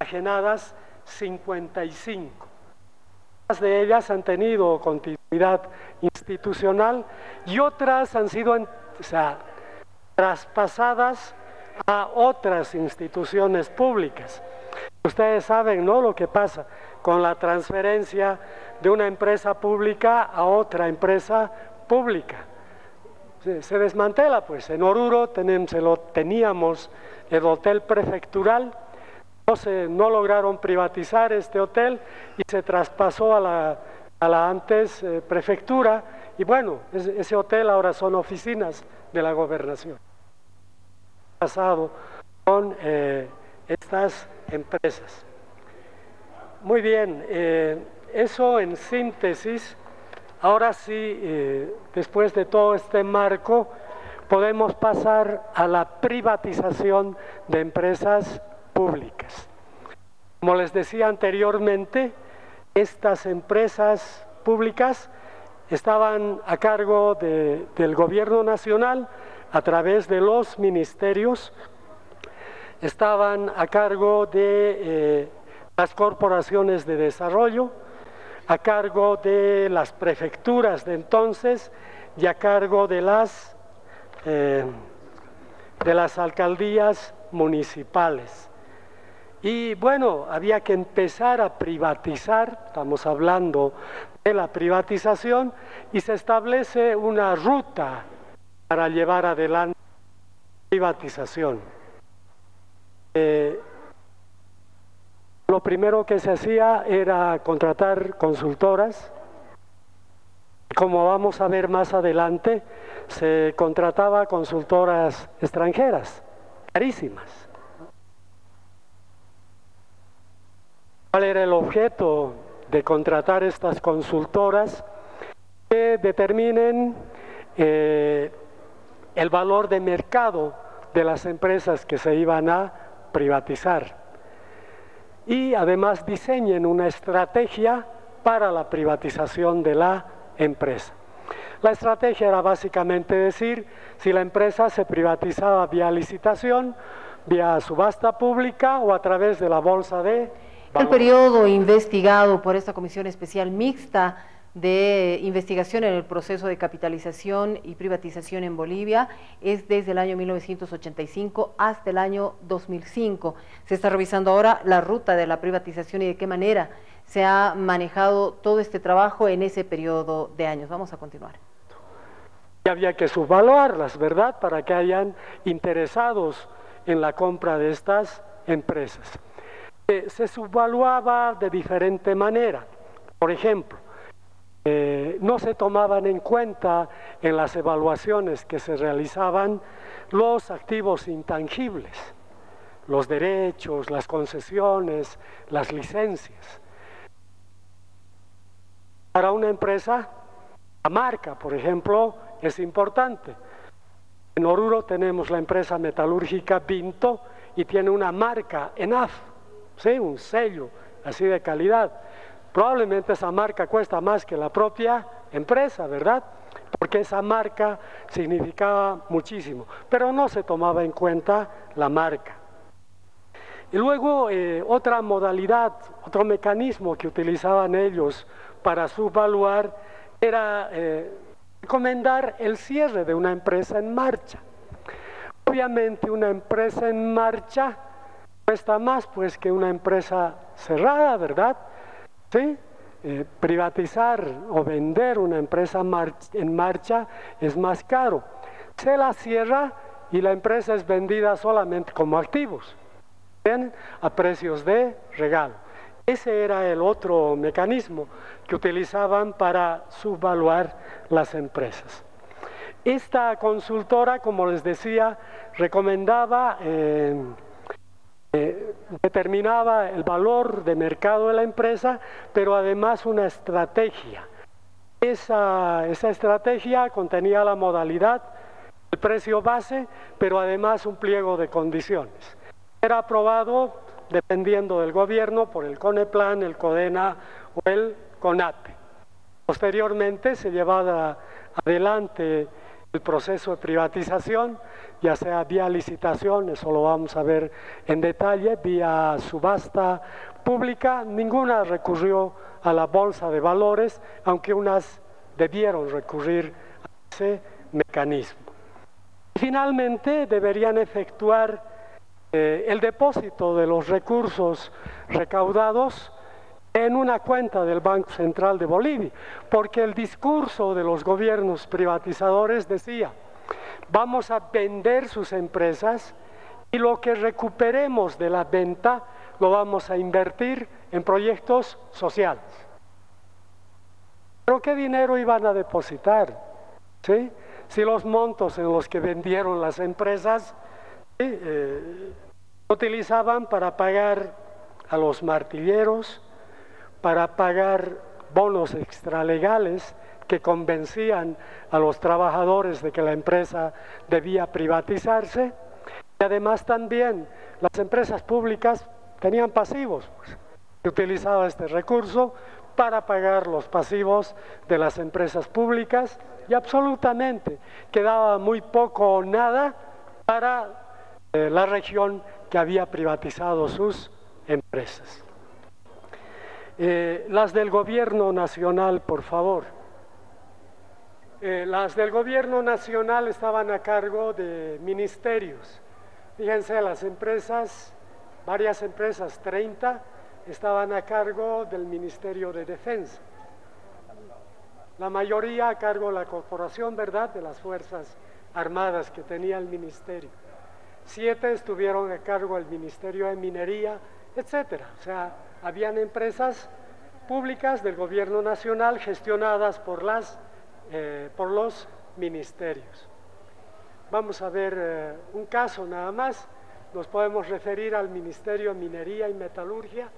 enajenadas 55. Muchas de ellas han tenido continuidad institucional y otras han sido traspasadas a otras instituciones públicas. Ustedes saben, ¿no?, lo que pasa con la transferencia de una empresa pública a otra empresa pública. Se desmantela, pues. En Oruro teníamos el hotel prefectural, no lograron privatizar este hotel y se traspasó a la antes prefectura, y bueno, ese hotel ahora son oficinas de la gobernación. Pasado con estas empresas. Muy bien, eso en síntesis. Ahora sí, después de todo este marco, podemos pasar a la privatización de empresas públicas. Como les decía anteriormente, estas empresas públicas estaban a cargo del gobierno nacional a través de los ministerios, estaban a cargo de las corporaciones de desarrollo, a cargo de las prefecturas de entonces y a cargo de las alcaldías municipales. Y bueno, había que empezar a privatizar, estamos hablando de la privatización, y se establece una ruta para llevar adelante la privatización. lo primero que se hacía era contratar consultoras. Como vamos a ver más adelante, se contrataba consultoras extranjeras, carísimas. ¿Cuál era el objeto de contratar estas consultoras? Que determinen el valor de mercado de las empresas que se iban a privatizar y además diseñen una estrategia para la privatización de la empresa. La estrategia era básicamente decir si la empresa se privatizaba vía licitación, vía subasta pública o a través de la bolsa de valores. El periodo investigado por esta Comisión Especial Mixta de investigación en el proceso de capitalización y privatización en Bolivia es desde el año 1985 hasta el año 2005. Se está revisando ahora la ruta de la privatización y de qué manera se ha manejado todo este trabajo en ese periodo de años. Vamos a continuar. Y había que subvaluarlas, ¿verdad?, para que hayan interesados en la compra de estas empresas. Se subvaluaba de diferente manera. Por ejemplo, no se tomaban en cuenta en las evaluaciones que se realizaban los activos intangibles, los derechos, las concesiones, las licencias. Para una empresa, la marca, por ejemplo, es importante. En Oruro tenemos la empresa metalúrgica Vinto y tiene una marca ENAF, ¿sí?, un sello así de calidad. Probablemente esa marca cuesta más que la propia empresa, ¿verdad? Porque esa marca significaba muchísimo, pero no se tomaba en cuenta la marca. Y luego otra modalidad, otro mecanismo que utilizaban ellos para subvaluar era recomendar el cierre de una empresa en marcha. Obviamente una empresa en marcha cuesta más pues que una empresa cerrada, ¿verdad? ¿Sí? Privatizar o vender una empresa en marcha es más caro. Se la cierra y la empresa es vendida solamente como activos, ¿bien?, a precios de regalo. Ese era el otro mecanismo que utilizaban para subvaluar las empresas. Esta consultora, como les decía, recomendaba, determinaba el valor de mercado de la empresa, pero además una estrategia. Esa estrategia contenía la modalidad, el precio base, pero además un pliego de condiciones. Era aprobado dependiendo del gobierno por el CONEPLAN, el CODENA o el CONATE. Posteriormente se llevaba adelante el proceso de privatización, ya sea vía licitación, eso lo vamos a ver en detalle, vía subasta pública. Ninguna recurrió a la bolsa de valores, aunque unas debieron recurrir a ese mecanismo. Finalmente deberían efectuar el depósito de los recursos recaudados en una cuenta del Banco Central de Bolivia, porque el discurso de los gobiernos privatizadores decía: vamos a vender sus empresas y lo que recuperemos de la venta lo vamos a invertir en proyectos sociales. ¿Pero qué dinero iban a depositar? ¿Sí? Si los montos en los que vendieron las empresas utilizaban para pagar a los martilleros, para pagar bonos extralegales que convencían a los trabajadores de que la empresa debía privatizarse, y además también las empresas públicas tenían pasivos, pues, que utilizaban este recurso para pagar los pasivos de las empresas públicas, y absolutamente quedaba muy poco o nada para la región que había privatizado sus empresas. Las del gobierno nacional, por favor. Las del gobierno nacional estaban a cargo de ministerios. Fíjense, las empresas, varias empresas, 30, estaban a cargo del Ministerio de Defensa. La mayoría a cargo de la corporación, ¿verdad?, de las Fuerzas Armadas que tenía el ministerio. 7 estuvieron a cargo del Ministerio de Minería etcétera. O sea, habían empresas públicas del gobierno nacional gestionadas por los ministerios. Vamos a ver un caso nada más. Nos podemos referir al Ministerio de Minería y Metalurgia,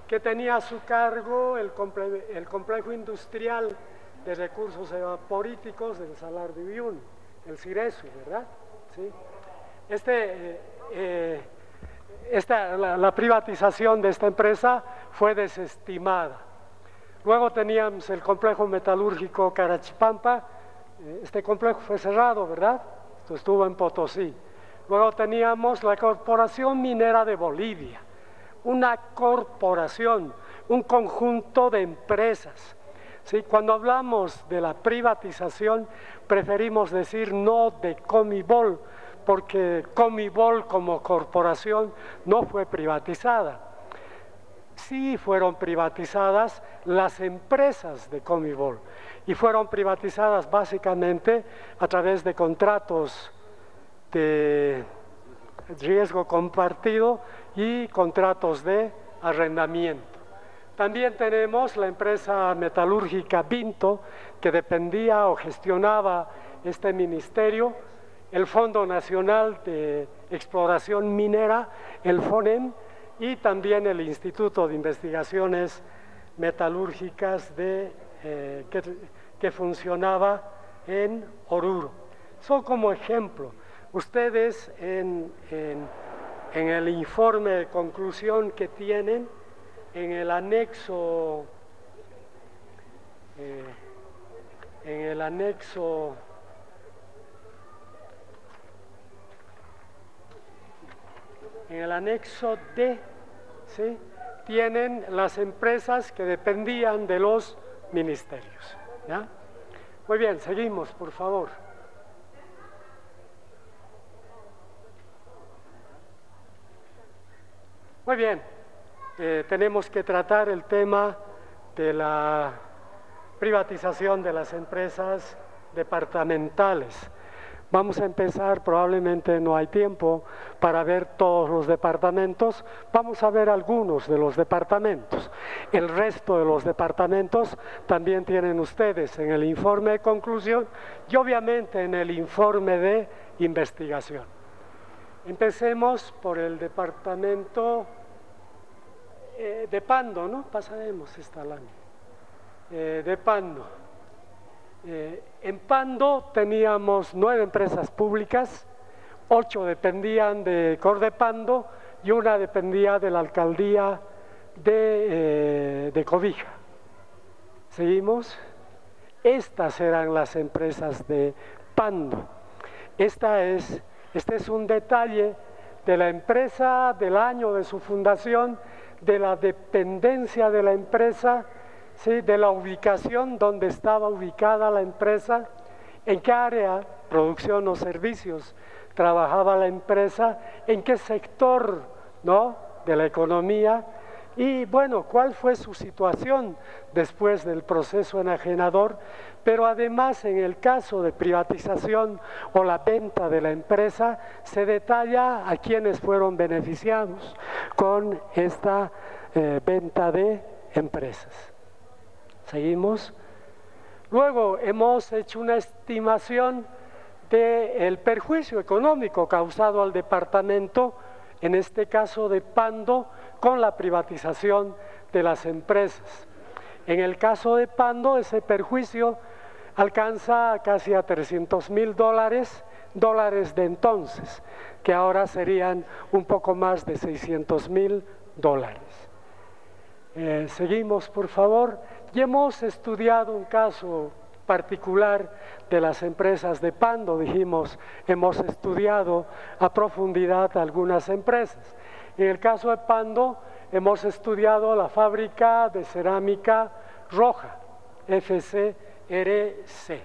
que tenía a su cargo el complejo industrial de recursos evaporíticos del Salar de Uyuni, el Ciresu, ¿verdad? ¿Sí? La privatización de esta empresa fue desestimada. Luego teníamos el complejo metalúrgico Carachipampa. Este complejo fue cerrado, ¿verdad? Esto estuvo en Potosí. Luego teníamos la Corporación Minera de Bolivia, una corporación, un conjunto de empresas. ¿Sí? Cuando hablamos de la privatización, preferimos decir no de Comibol, porque Comibol como corporación no fue privatizada. Sí fueron privatizadas las empresas de Comibol, y fueron privatizadas básicamente a través de contratos de riesgo compartido y contratos de arrendamiento. También tenemos la empresa metalúrgica Vinto, que dependía o gestionaba este ministerio, el Fondo Nacional de Exploración Minera, el FONEM, y también el Instituto de Investigaciones Metalúrgicas que funcionaba en Oruro. Son como ejemplo. Ustedes en el informe de conclusión que tienen, en el anexo D, ¿sí?, tienen las empresas que dependían de los ministerios, ¿ya? Muy bien, seguimos, por favor. Muy bien, tenemos que tratar el tema de la privatización de las empresas departamentales. Vamos a empezar, probablemente no hay tiempo para ver todos los departamentos, vamos a ver algunos de los departamentos. El resto de los departamentos también tienen ustedes en el informe de conclusión y obviamente en el informe de investigación. Empecemos por el departamento de Pando, ¿no? Pasaremos esta lámina. De Pando. En Pando teníamos 9 empresas públicas, 8 dependían de Cordepando y una dependía de la alcaldía de Cobija. ¿Seguimos? Estas eran las empresas de Pando. Este es un detalle de la empresa, del año de su fundación, de la dependencia de la empresa, ¿sí?, de la ubicación donde estaba ubicada la empresa, en qué área, producción o servicios, trabajaba la empresa, en qué sector, ¿no?, de la economía, y bueno, cuál fue su situación después del proceso enajenador, pero además en el caso de privatización o la venta de la empresa, se detalla a quienes fueron beneficiados con esta venta de empresas. ¿Seguimos? Luego hemos hecho una estimación del perjuicio económico causado al departamento, en este caso de Pando, con la privatización de las empresas. En el caso de Pando, ese perjuicio alcanza casi a $300,000, dólares de entonces, que ahora serían un poco más de $600,000. Seguimos, por favor. Y hemos estudiado un caso particular de las empresas de Pando. Dijimos, hemos estudiado a profundidad algunas empresas. En el caso de Pando, hemos estudiado la fábrica de cerámica roja, FCRC.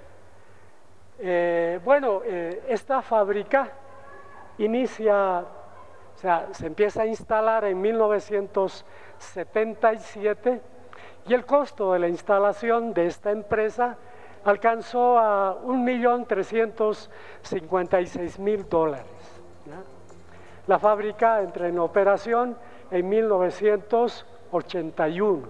Esta fábrica se empieza a instalar en 1977 y el costo de la instalación de esta empresa alcanzó a $1.356.000. La fábrica entra en operación en 1981.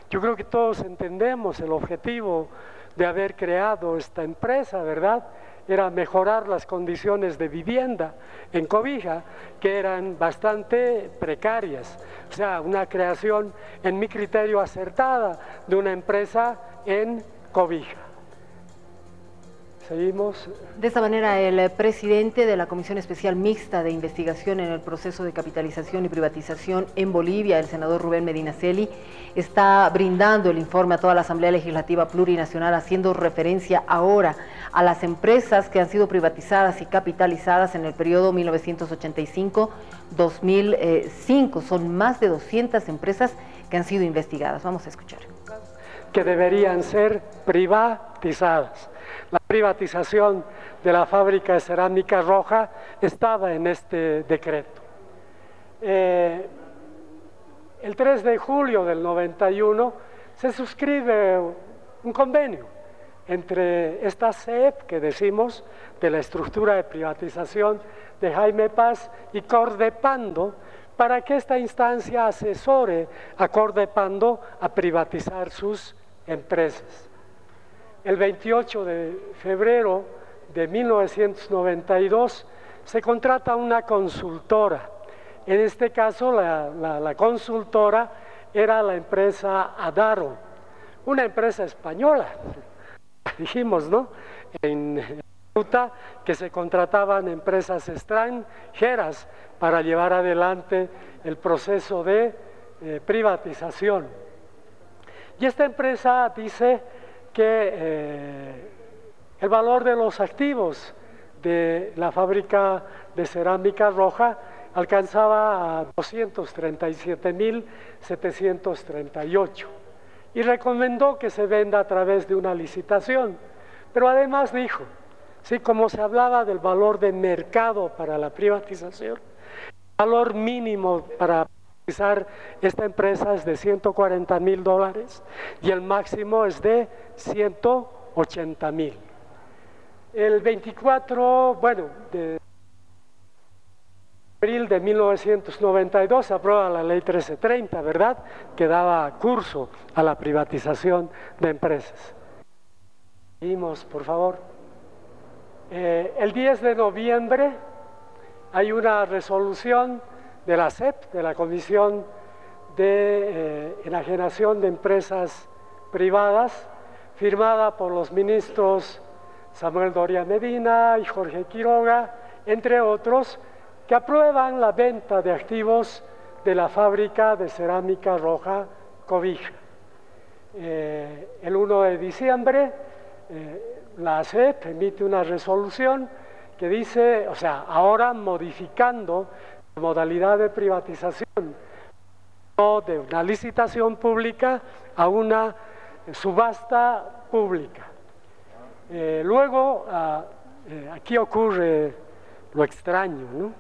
Yo creo que todos entendemos el objetivo de haber creado esta empresa, ¿verdad? Era mejorar las condiciones de vivienda en Cobija, que eran bastante precarias. O sea, una creación, en mi criterio, acertada de una empresa en Cobija. Seguimos. De esta manera, el presidente de la Comisión Especial Mixta de Investigación en el proceso de capitalización y privatización en Bolivia, el senador Rubén Medinaceli, está brindando el informe a toda la Asamblea Legislativa Plurinacional, haciendo referencia ahora a las empresas que han sido privatizadas y capitalizadas en el periodo 1985-2005. Son más de 200 empresas que han sido investigadas. Vamos a escuchar. Que deberían ser privatizadas. La privatización de la fábrica de cerámica roja estaba en este decreto. El 3 de julio del 91 se suscribe un convenio entre esta CEP, que decimos, de la estructura de privatización de Jaime Paz, y Cordepando, para que esta instancia asesore a Cordepando a privatizar sus empresas. El 28 de febrero de 1992 se contrata una consultora. En este caso la consultora era la empresa Adaro, una empresa española, dijimos, ¿no? En ruta que se contrataban empresas extranjeras para llevar adelante el proceso de privatización. Y esta empresa dice que el valor de los activos de la fábrica de cerámica roja alcanzaba a 237.738 y recomendó que se venda a través de una licitación. Pero además dijo, sí, como se hablaba del valor de mercado para la privatización, el valor mínimo para privatizar esta empresa es de $140.000 y el máximo es de $180.000. El 24 de abril de 1992 se aprueba la ley 1330, ¿verdad?, que daba curso a la privatización de empresas. Seguimos, por favor. El 10 de noviembre hay una resolución de la CEP, de la Comisión de Enajenación de Empresas Privadas, firmada por los ministros Samuel Doria Medina y Jorge Quiroga, entre otros, que aprueban la venta de activos de la fábrica de cerámica roja Cobija. El 1 de diciembre, la CEP emite una resolución que dice, o sea, ahora modificando la modalidad de privatización de una licitación pública a una subasta pública. Luego, aquí ocurre lo extraño, ¿no?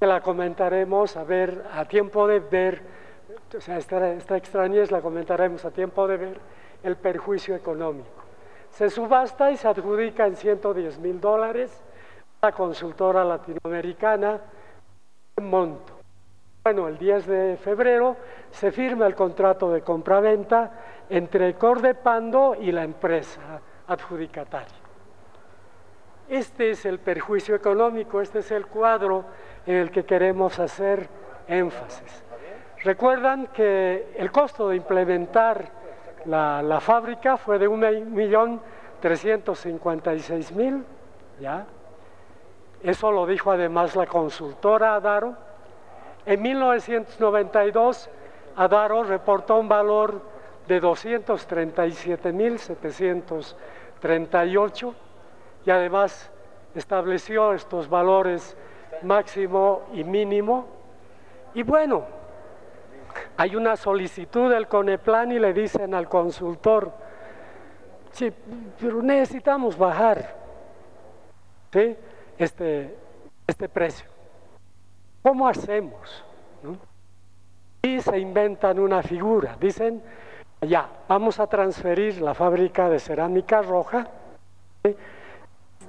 La comentaremos a tiempo de ver, o sea, esta extrañez la comentaremos a tiempo de ver el perjuicio económico. Se subasta y se adjudica en $110.000 a la consultora latinoamericana monto. Bueno, el 10 de febrero se firma el contrato de compraventa entre Cordepando y la empresa adjudicataria. Este es el perjuicio económico, este es el cuadro en el que queremos hacer énfasis. Recuerdan que el costo de implementar la fábrica fue de $1.356.000, ¿ya? Eso lo dijo además la consultora Adaro. En 1992, Adaro reportó un valor de $237.738 y además estableció estos valores máximo y mínimo. Y bueno, hay una solicitud del Coneplan y le dicen al consultor, sí, pero necesitamos bajar, ¿sí?, este precio. ¿Cómo hacemos? ¿No? Y se inventan una figura, dicen, ya, vamos a transferir la fábrica de cerámica roja, ¿sí?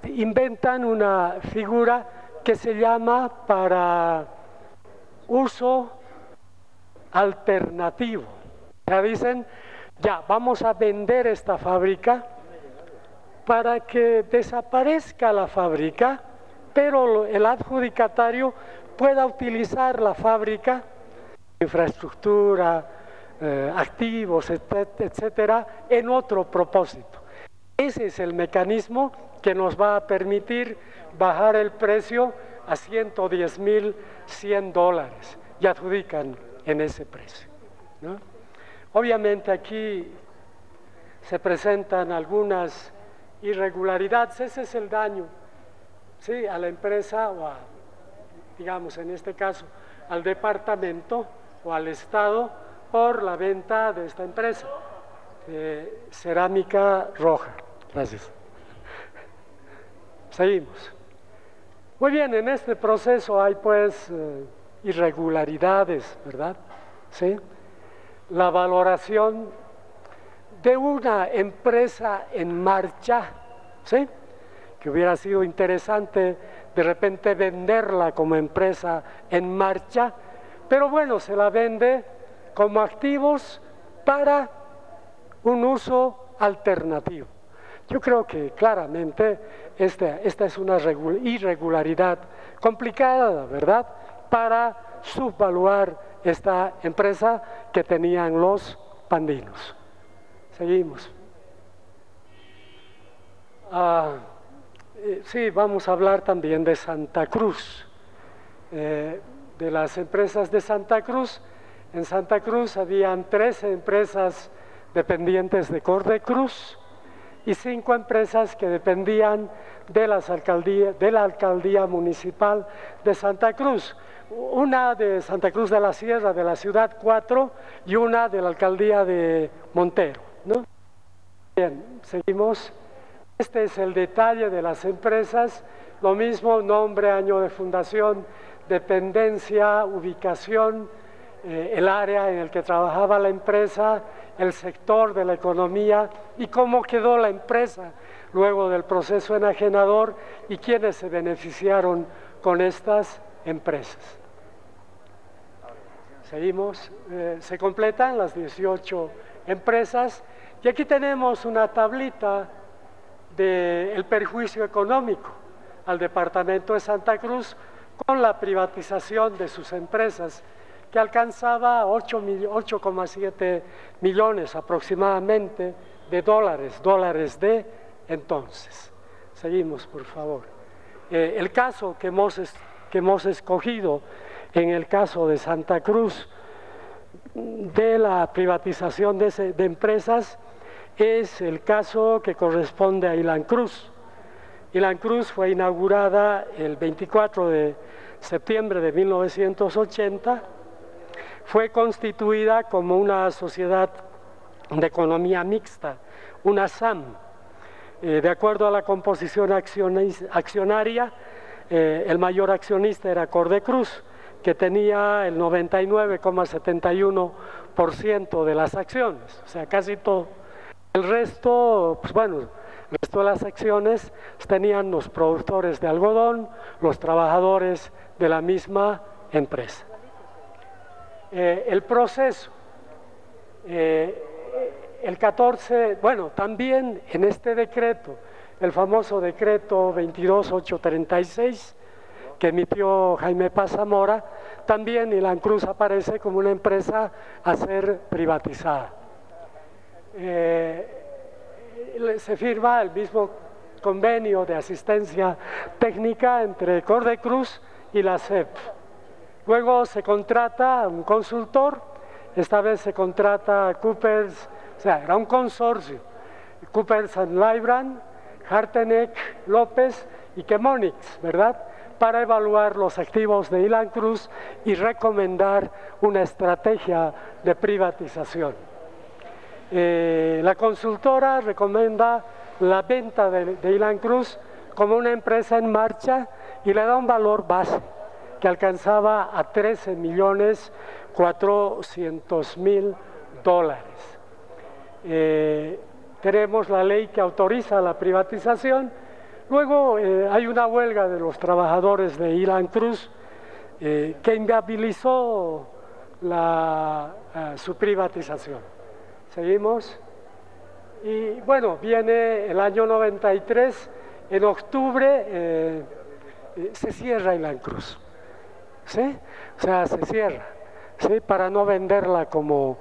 Inventan una figura que se llama para uso alternativo. Ya dicen, ya vamos a vender esta fábrica para que desaparezca la fábrica, pero el adjudicatario pueda utilizar la fábrica, infraestructura, activos, etcétera, en otro propósito. Ese es el mecanismo que nos va a permitir bajar el precio a $110.100 y adjudican en ese precio, ¿no? Obviamente aquí se presentan algunas irregularidades, ese es el daño, ¿sí?, a la empresa o a, digamos en este caso, al departamento o al Estado por la venta de esta empresa, Cerámica Roja. Gracias. Seguimos. Muy bien, en este proceso hay pues irregularidades, ¿verdad? ¿Sí? La valoración de una empresa en marcha, ¿sí?, que hubiera sido interesante de repente venderla como empresa en marcha, pero bueno, se la vende como activos para un uso alternativo. Yo creo que claramente esta es una irregularidad complicada, ¿verdad?, para subvaluar esta empresa que tenían los pandinos. Seguimos. Sí, vamos a hablar también de Santa Cruz, de las empresas de Santa Cruz. En Santa Cruz habían 13 empresas dependientes de Cordecruz y 5 empresas que dependían de la alcaldía municipal de Santa Cruz. Una de Santa Cruz de la Sierra, de la ciudad 4, y una de la alcaldía de Montero, ¿no? Bien, seguimos. Este es el detalle de las empresas, lo mismo: nombre, año de fundación, dependencia, ubicación, el área en el que trabajaba la empresa, el sector de la economía y cómo quedó la empresa luego del proceso enajenador y quiénes se beneficiaron con estas empresas. Seguimos, se completan las 18 empresas y aquí tenemos una tablita del perjuicio económico al departamento de Santa Cruz con la privatización de sus empresas, que alcanzaba 8,7 millones aproximadamente de dólares de entonces. Seguimos, por favor. El caso que hemos escogido en el caso de Santa Cruz de la privatización de empresas es el caso que corresponde a Ilan Cruz. Ilan Cruz fue inaugurada el 24 de septiembre de 1980, fue constituida como una sociedad de economía mixta, una SAM. De acuerdo a la composición accionaria, el mayor accionista era Cordecruz, que tenía el 99,71% de las acciones, o sea, casi todo. El resto, pues bueno, el resto de las acciones tenían los productores de algodón, los trabajadores de la misma empresa. El proceso, el 14, bueno, también en este decreto, el famoso decreto 22836, que emitió Jaime Paz Zamora, también Ilan Cruz aparece como una empresa a ser privatizada. Se firma el mismo convenio de asistencia técnica entre Cordecruz y la SEP. Luego se contrata a un consultor, esta vez se contrata a Coopers, o sea, era un consorcio, Coopers & Lybrand, Harteneck, López y Chemonix, ¿verdad?, para evaluar los activos de Ilan Cruz y recomendar una estrategia de privatización. La consultora recomienda la venta de Ilan Cruz como una empresa en marcha y le da un valor base que alcanzaba a $13.400.000. Tenemos la ley que autoriza la privatización. Luego hay una huelga de los trabajadores de Ilan Cruz que inviabilizó su privatización. Seguimos. Y bueno, viene el año 93, en octubre se cierra Ilan Cruz, ¿sí? O sea, se cierra, ¿sí? Para no venderla como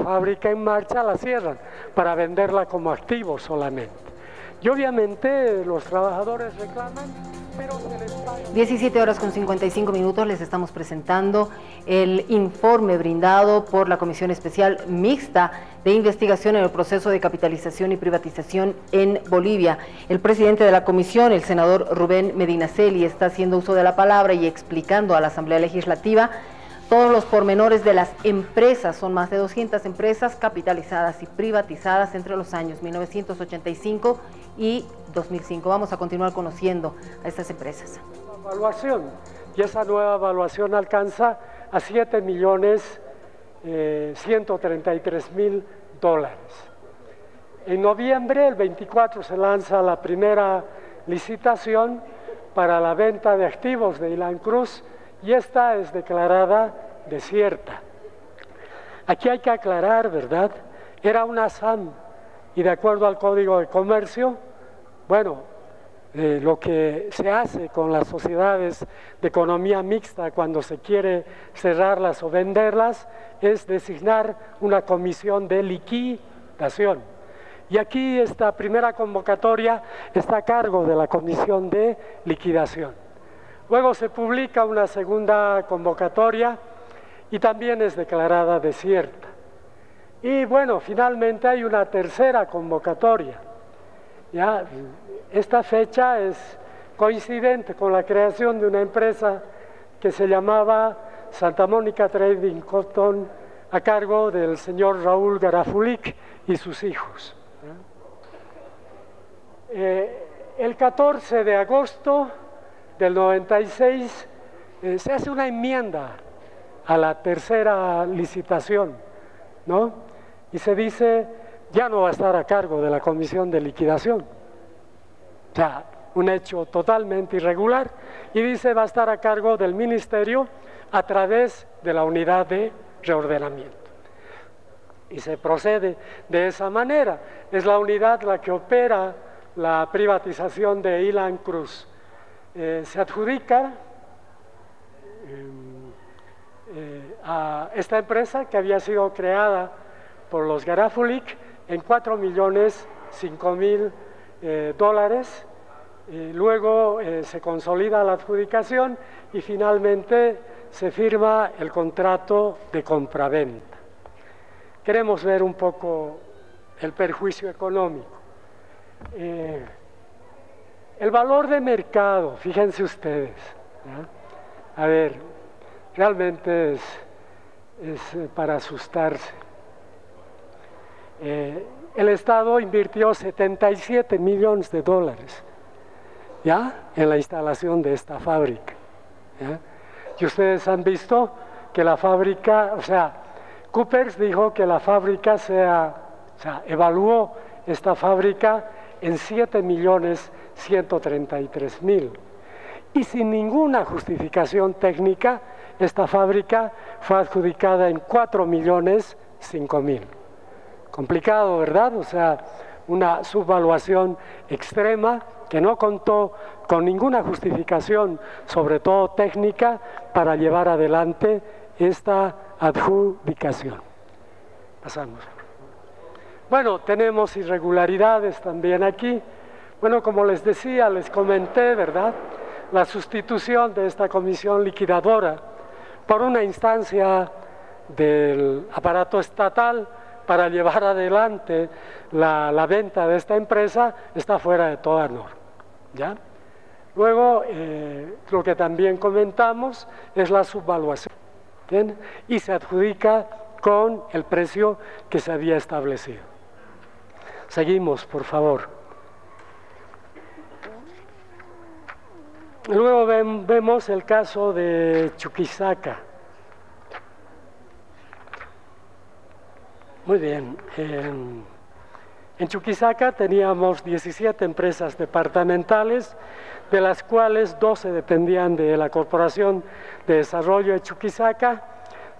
fábrica en marcha, la cierran, para venderla como activo solamente. Y obviamente los trabajadores reclaman, pero se les paga. 17 horas con 55 minutos, les estamos presentando el informe brindado por la Comisión Especial Mixta de Investigación en el proceso de capitalización y privatización en Bolivia. El presidente de la comisión, el senador Rubén Medinaceli, está haciendo uso de la palabra y explicando a la Asamblea Legislativa todos los pormenores de las empresas. Son más de 200 empresas capitalizadas y privatizadas entre los años 1985 y 2005. Vamos a continuar conociendo a estas empresas. Evaluación, y esa nueva evaluación alcanza a $7.133.000. En noviembre, el 24, se lanza la primera licitación para la venta de activos de Ilan Cruz, y esta es declarada desierta. Aquí hay que aclarar, ¿verdad? Era una SAM, y de acuerdo al Código de Comercio, bueno, lo que se hace con las sociedades de economía mixta cuando se quiere cerrarlas o venderlas es designar una comisión de liquidación. Y aquí esta primera convocatoria está a cargo de la comisión de liquidación. Luego se publica una segunda convocatoria y también es declarada desierta. Y bueno, finalmente hay una tercera convocatoria. Ya, esta fecha es coincidente con la creación de una empresa que se llamaba Santa Mónica Trading Cotton, a cargo del señor Raúl Garafulik y sus hijos. El 14 de agosto del 96 se hace una enmienda a la tercera licitación, ¿no? Y se dice, ya no va a estar a cargo de la comisión de liquidación. O sea, un hecho totalmente irregular, y dice va a estar a cargo del ministerio a través de la unidad de reordenamiento. Y se procede de esa manera. Es la unidad la que opera la privatización de Ilan Cruz. Se adjudica a esta empresa que había sido creada por los Garafulik en $4.005.000. Luego se consolida la adjudicación y finalmente se firma el contrato de compraventa. Queremos ver un poco el perjuicio económico. El valor de mercado, fíjense ustedes, ¿no? A ver, realmente es para asustarse. El Estado invirtió $77 millones, ¿ya?, en la instalación de esta fábrica, ¿ya? Y ustedes han visto que la fábrica, o sea, Coopers dijo que la fábrica evaluó esta fábrica en $7.133.000, y sin ninguna justificación técnica esta fábrica fue adjudicada en $4.005.000. Complicado, ¿verdad? O sea, una subvaluación extrema que no contó con ninguna justificación, sobre todo técnica, para llevar adelante esta adjudicación. Pasamos. Bueno, tenemos irregularidades también aquí. Bueno, como les decía, les comenté, ¿verdad?, la sustitución de esta comisión liquidadora por una instancia del aparato estatal para llevar adelante la venta de esta empresa está fuera de toda norma, ¿ya? Luego, lo que también comentamos es la subvaluación, ¿entienden? Y se adjudica con el precio que se había establecido. Seguimos, por favor. Luego vemos el caso de Chuquisaca. Muy bien. En Chuquisaca teníamos 17 empresas departamentales, de las cuales 12 dependían de la Corporación de Desarrollo de Chuquisaca,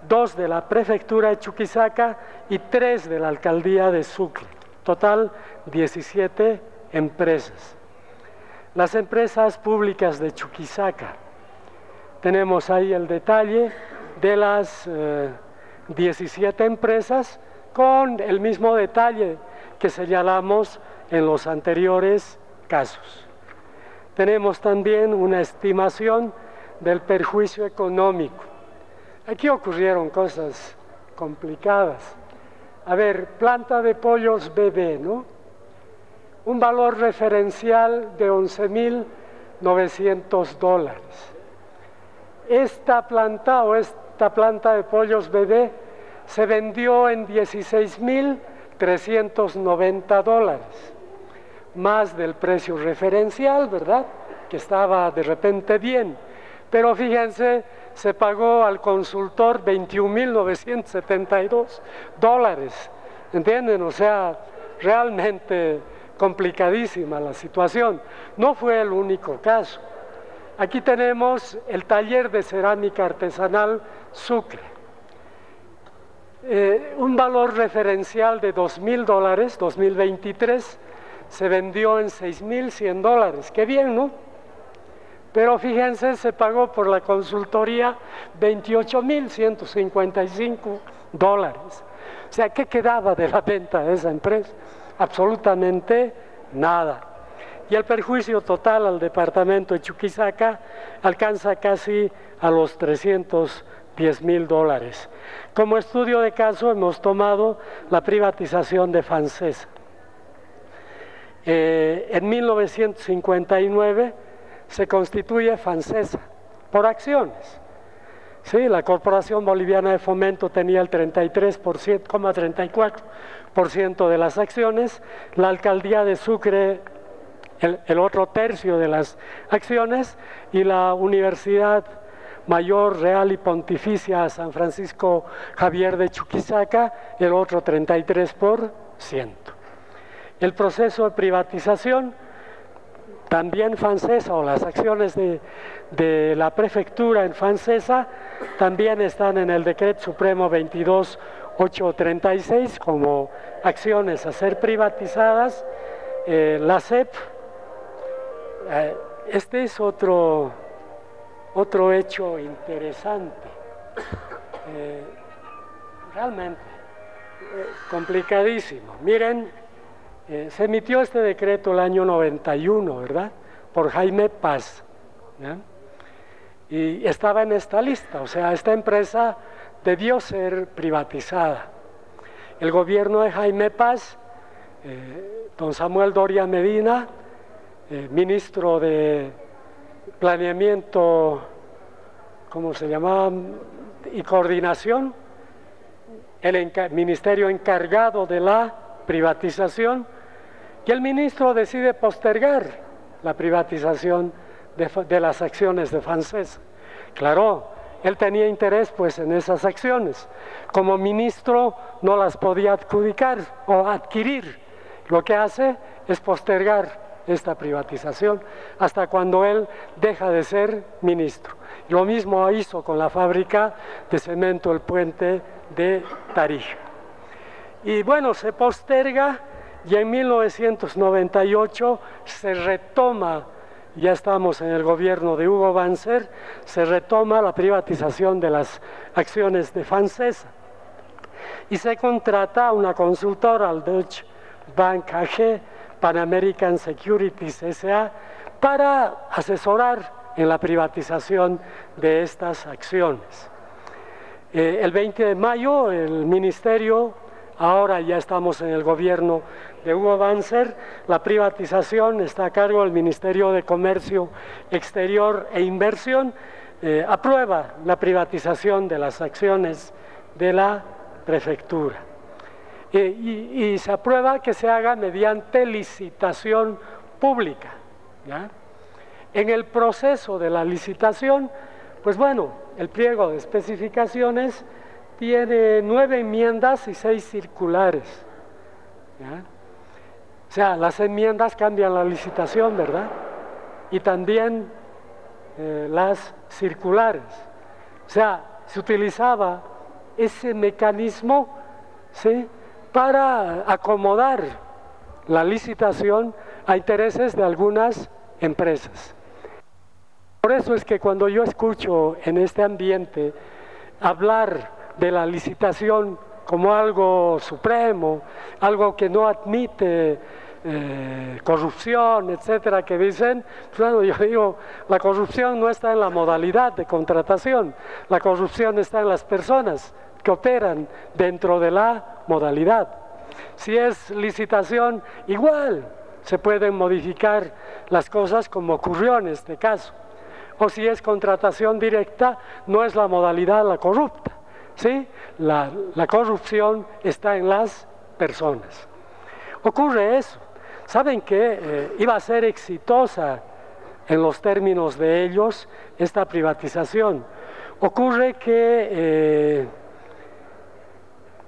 2 de la Prefectura de Chuquisaca y 3 de la Alcaldía de Sucre. Total, 17 empresas. Las empresas públicas de Chuquisaca. Tenemos ahí el detalle de las 17 empresas con el mismo detalle que señalamos en los anteriores casos. Tenemos también una estimación del perjuicio económico. Aquí ocurrieron cosas complicadas. A ver, planta de pollos bebé, ¿no? Un valor referencial de $11.900. Esta planta de pollos bebé se vendió en $16.390, más del precio referencial, ¿verdad? Que estaba de repente bien. Pero fíjense, se pagó al consultor $21.972. ¿Entienden? O sea, realmente complicadísima la situación. No fue el único caso. Aquí tenemos el taller de cerámica artesanal Sucre. Un valor referencial de $2.000, 2023, se vendió en $6.100. Qué bien, ¿no? Pero fíjense, se pagó por la consultoría $28.155. O sea, ¿qué quedaba de la venta de esa empresa? Absolutamente nada. Y el perjuicio total al departamento de Chuquisaca alcanza casi a los $310.000. Como estudio de caso hemos tomado la privatización de Fancesa. En 1959 se constituye Fancesa por acciones. Sí, la Corporación Boliviana de Fomento tenía el 33,34% de las acciones, la Alcaldía de Sucre el otro tercio de las acciones y la Universidad Mayor Real y Pontificia San Francisco Javier de Chuquisaca el otro 33%. El proceso de privatización, también Fancesa o las acciones de la prefectura en Fancesa también están en el Decreto Supremo 22836 como acciones a ser privatizadas. La CEP, este es otro hecho interesante, realmente complicadísimo. Miren, se emitió este decreto el año 91, ¿verdad? Por Jaime Paz, ¿ya? Y estaba en esta lista, o sea, esta empresa debió ser privatizada. El gobierno de Jaime Paz, don Samuel Doria Medina, ministro de Planeamiento, ¿cómo se llamaba? Y Coordinación, el ministerio encargado de la privatización, y el ministro decide postergar la privatización de las acciones de Fancesa. Claro, él tenía interés pues en esas acciones. Como ministro no las podía adjudicar o adquirir. Lo que hace es postergar esta privatización hasta cuando él deja de ser ministro. Lo mismo hizo con la fábrica de cemento El Puente de Tarija. Y bueno, se posterga y en 1998 se retoma, ya estamos en el gobierno de Hugo Banzer, se retoma la privatización de las acciones de Fancesa y se contrata a una consultora, al Deutsche Bank AG, Pan American Securities S.A., para asesorar en la privatización de estas acciones. El 20 de mayo el ministerio, ahora ya estamos en el gobierno de Hugo Banzer, la privatización está a cargo del Ministerio de Comercio Exterior e Inversión, aprueba la privatización de las acciones de la prefectura. Y se aprueba que se haga mediante licitación pública, ¿ya? En el proceso de la licitación, pues bueno, el pliego de especificaciones tiene 9 enmiendas y 6 circulares, ¿ya? O sea, las enmiendas cambian la licitación, ¿verdad? Y también las circulares. O sea, se utilizaba ese mecanismo, ¿sí?, para acomodar la licitación a intereses de algunas empresas. Por eso es que cuando yo escucho en este ambiente hablar de la licitación como algo supremo, algo que no admite corrupción, etcétera, que dicen, bueno, yo digo, la corrupción no está en la modalidad de contratación, la corrupción está en las personas que operan dentro de la modalidad. Si es licitación, igual se pueden modificar las cosas como ocurrió en este caso. O si es contratación directa, no es la modalidad la corrupta, ¿sí? La corrupción está en las personas. Ocurre eso. Saben que iba a ser exitosa en los términos de ellos esta privatización. Ocurre que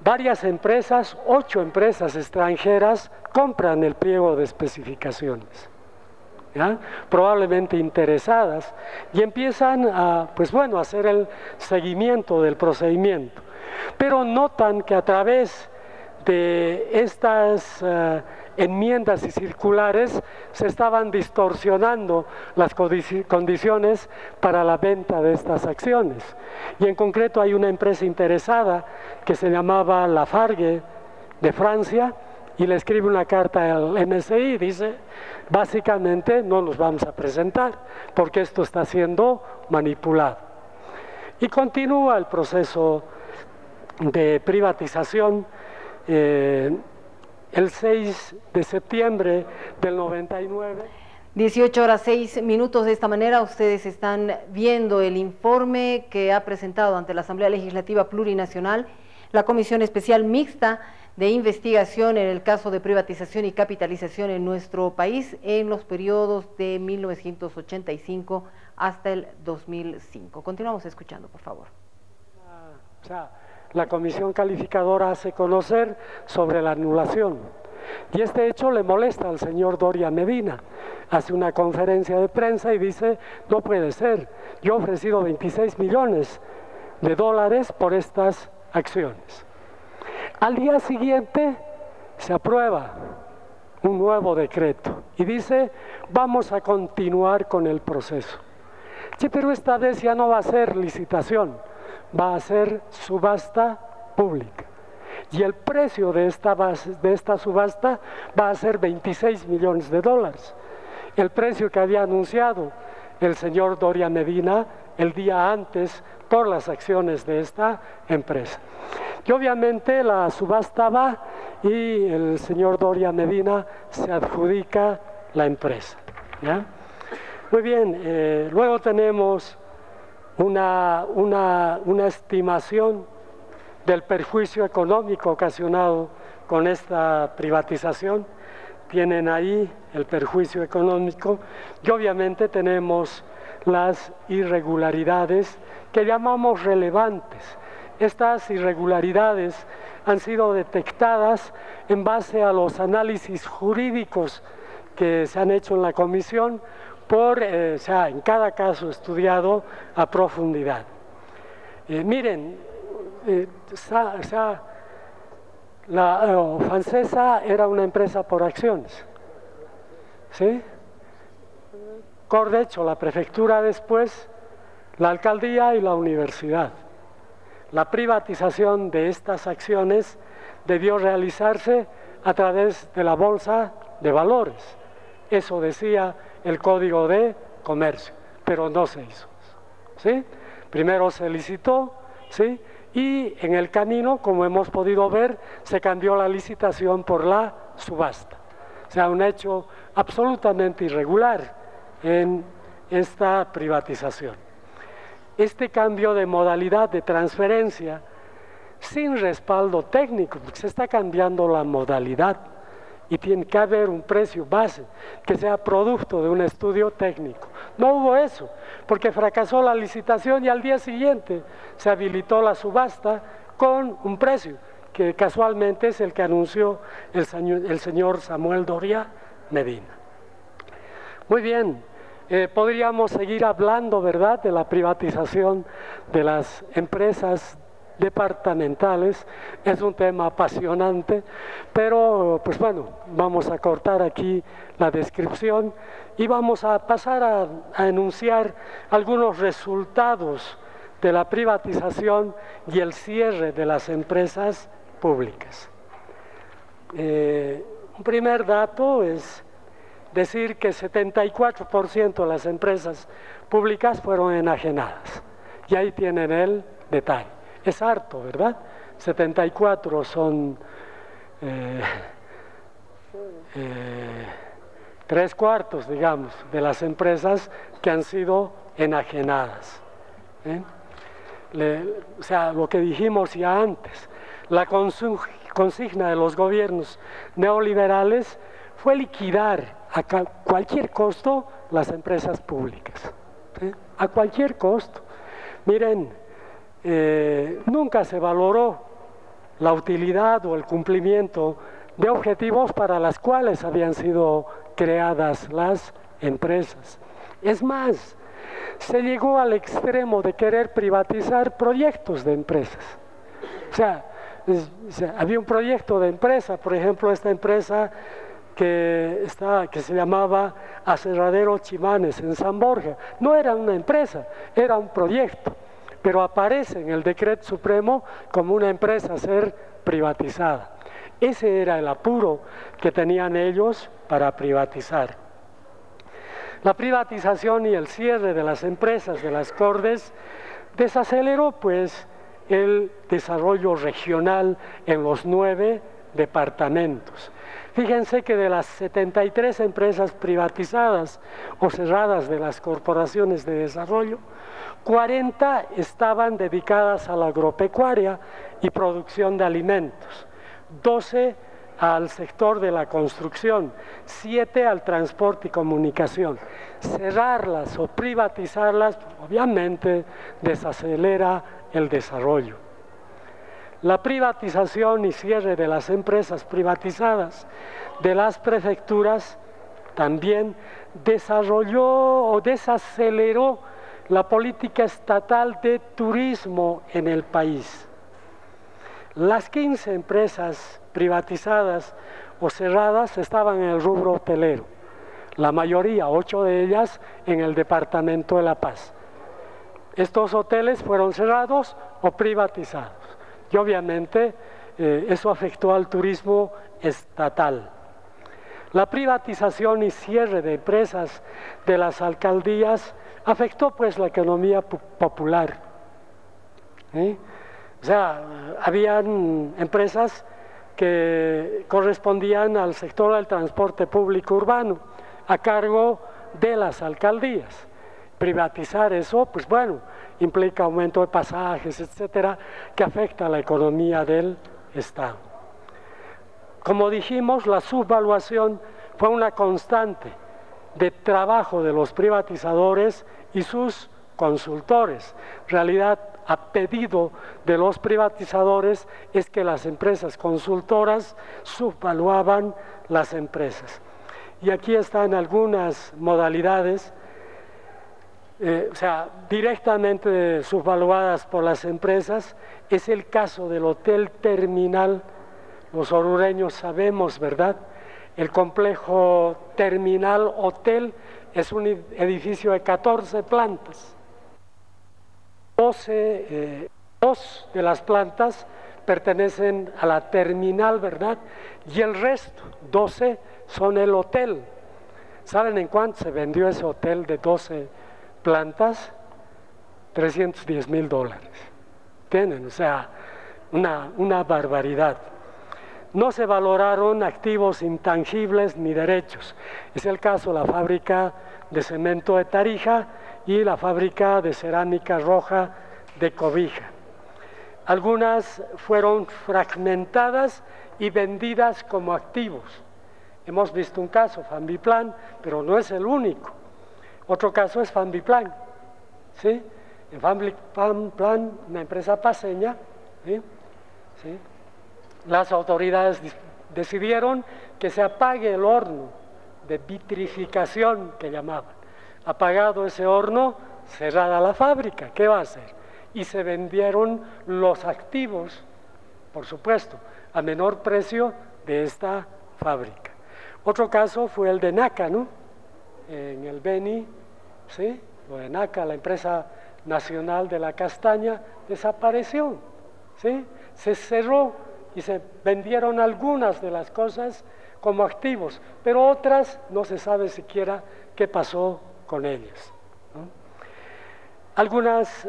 varias empresas, 8 empresas extranjeras, compran el pliego de especificaciones, ¿ya?, probablemente interesadas, y empiezan a, pues bueno, a hacer el seguimiento del procedimiento. Pero notan que a través de estas enmiendas y circulares se estaban distorsionando las condiciones para la venta de estas acciones. Y en concreto hay una empresa interesada que se llamaba Lafargue de Francia, y le escribe una carta al MSI y dice, básicamente no nos vamos a presentar porque esto está siendo manipulado. Y continúa el proceso de privatización. El 6 de septiembre del 99. 18:06. De esta manera ustedes están viendo el informe que ha presentado ante la Asamblea Legislativa Plurinacional la Comisión Especial Mixta de Investigación en el caso de privatización y capitalización en nuestro país en los periodos de 1985 hasta el 2005. Continuamos escuchando, por favor. La comisión calificadora hace conocer sobre la anulación, y este hecho le molesta al señor Doria Medina. Hace una conferencia de prensa y dice, no puede ser, yo he ofrecido 26 millones de dólares por estas acciones. Al día siguiente se aprueba un nuevo decreto y dice, vamos a continuar con el proceso. Sí, pero esta vez ya no va a ser licitación, va a ser subasta pública. Y el precio de esta subasta va a ser 26 millones de dólares. El precio que había anunciado el señor Doria Medina el día antes por las acciones de esta empresa. Y obviamente la subasta va y el señor Doria Medina se adjudica la empresa, ¿ya? Muy bien, luego tenemos una estimación del perjuicio económico ocasionado con esta privatización. Tienen ahí el perjuicio económico y obviamente tenemos las irregularidades que llamamos relevantes. Estas irregularidades han sido detectadas en base a los análisis jurídicos que se han hecho en la comisión en cada caso estudiado a profundidad. Miren, la Fancesa era una empresa por acciones, ¿sí? Cordecho, la prefectura después, la alcaldía y la universidad. La privatización de estas acciones debió realizarse a través de la bolsa de valores. Eso decía el Código de Comercio, pero no se hizo, ¿sí? Primero se licitó, ¿sí? Y en el camino, como hemos podido ver, se cambió la licitación por la subasta. O sea, un hecho absolutamente irregular en esta privatización. Este cambio de modalidad de transferencia sin respaldo técnico, porque se está cambiando la modalidad y tiene que haber un precio base que sea producto de un estudio técnico. No hubo eso, porque fracasó la licitación y al día siguiente se habilitó la subasta con un precio que casualmente es el que anunció el señor Samuel Doria Medina. Muy bien, podríamos seguir hablando, ¿verdad?, de la privatización de las empresas departamentales. Es un tema apasionante, pero pues bueno, vamos a cortar aquí la descripción y vamos a pasar a enunciar algunos resultados de la privatización y el cierre de las empresas públicas. Un primer dato es decir que 74% de las empresas públicas fueron enajenadas, y ahí tienen el detalle. Es harto, ¿verdad? 74 son 3/4, digamos, de las empresas que han sido enajenadas. O sea, lo que dijimos ya antes, la consigna de los gobiernos neoliberales fue liquidar a cualquier costo las empresas públicas, a cualquier costo. Miren, nunca se valoró la utilidad o el cumplimiento de objetivos para los cuales habían sido creadas las empresas. Es más, se llegó al extremo de querer privatizar proyectos de empresas. O sea, había un proyecto de empresa, por ejemplo, esta empresa que se llamaba Aserradero Chimanes en San Borja. No era una empresa, era un proyecto, pero aparece en el decreto supremo como una empresa a ser privatizada. Ese era el apuro que tenían ellos para privatizar. La privatización y el cierre de las empresas de las Cordes desaceleró pues el desarrollo regional en los 9 departamentos. Fíjense que de las 73 empresas privatizadas o cerradas de las corporaciones de desarrollo, 40 estaban dedicadas a la agropecuaria y producción de alimentos, 12 al sector de la construcción, 7 al transporte y comunicación. Cerrarlas o privatizarlas obviamente desacelera el desarrollo. La privatización y cierre de las empresas privatizadas de las prefecturas también desarrolló o desaceleró la política estatal de turismo en el país. Las 15 empresas privatizadas o cerradas estaban en el rubro hotelero, la mayoría, 8 de ellas, en el departamento de La Paz. Estos hoteles fueron cerrados o privatizados. Y obviamente eso afectó al turismo estatal. La privatización y cierre de empresas de las alcaldías afectó pues la economía popular. O sea, habían empresas que correspondían al sector del transporte público urbano a cargo de las alcaldías. Privatizar eso, pues bueno, implica aumento de pasajes, etcétera, que afecta a la economía del Estado. Como dijimos, la subvaluación fue una constante de trabajo de los privatizadores y sus consultores. En realidad, a pedido de los privatizadores es que las empresas consultoras subvaluaban las empresas. Y aquí están algunas modalidades, o sea, directamente subvaluadas por las empresas. Es el caso del Hotel Terminal. Los orureños sabemos, ¿verdad? El complejo Terminal Hotel es un edificio de 14 plantas. 2 de las plantas pertenecen a la terminal, ¿verdad? Y el resto, 12, son el hotel. ¿Saben en cuánto se vendió ese hotel de 12 plantas? $310,000. ¿Tienen? O sea, una barbaridad. No se valoraron activos intangibles ni derechos. Es el caso de la fábrica de cemento de Tarija y la fábrica de cerámica roja de Cobija. Algunas fueron fragmentadas y vendidas como activos. Hemos visto un caso, Fambiplan, pero no es el único. Otro caso es Fambiplan, ¿sí? En Fambiplan, una empresa paceña, ¿sí? ¿Sí? las autoridades decidieron que se apague el horno de vitrificación que llamaban. Apagado ese horno, cerrada la fábrica, ¿qué va a hacer? Y se vendieron los activos, por supuesto, a menor precio de esta fábrica. Otro caso fue el de NACA, ¿no? En el Beni, ¿sí? Lo de NACA, la empresa nacional de la castaña, desapareció, ¿sí? Se cerró y se vendieron algunas de las cosas como activos, pero otras no se sabe siquiera qué pasó con ellas, ¿no? Algunas,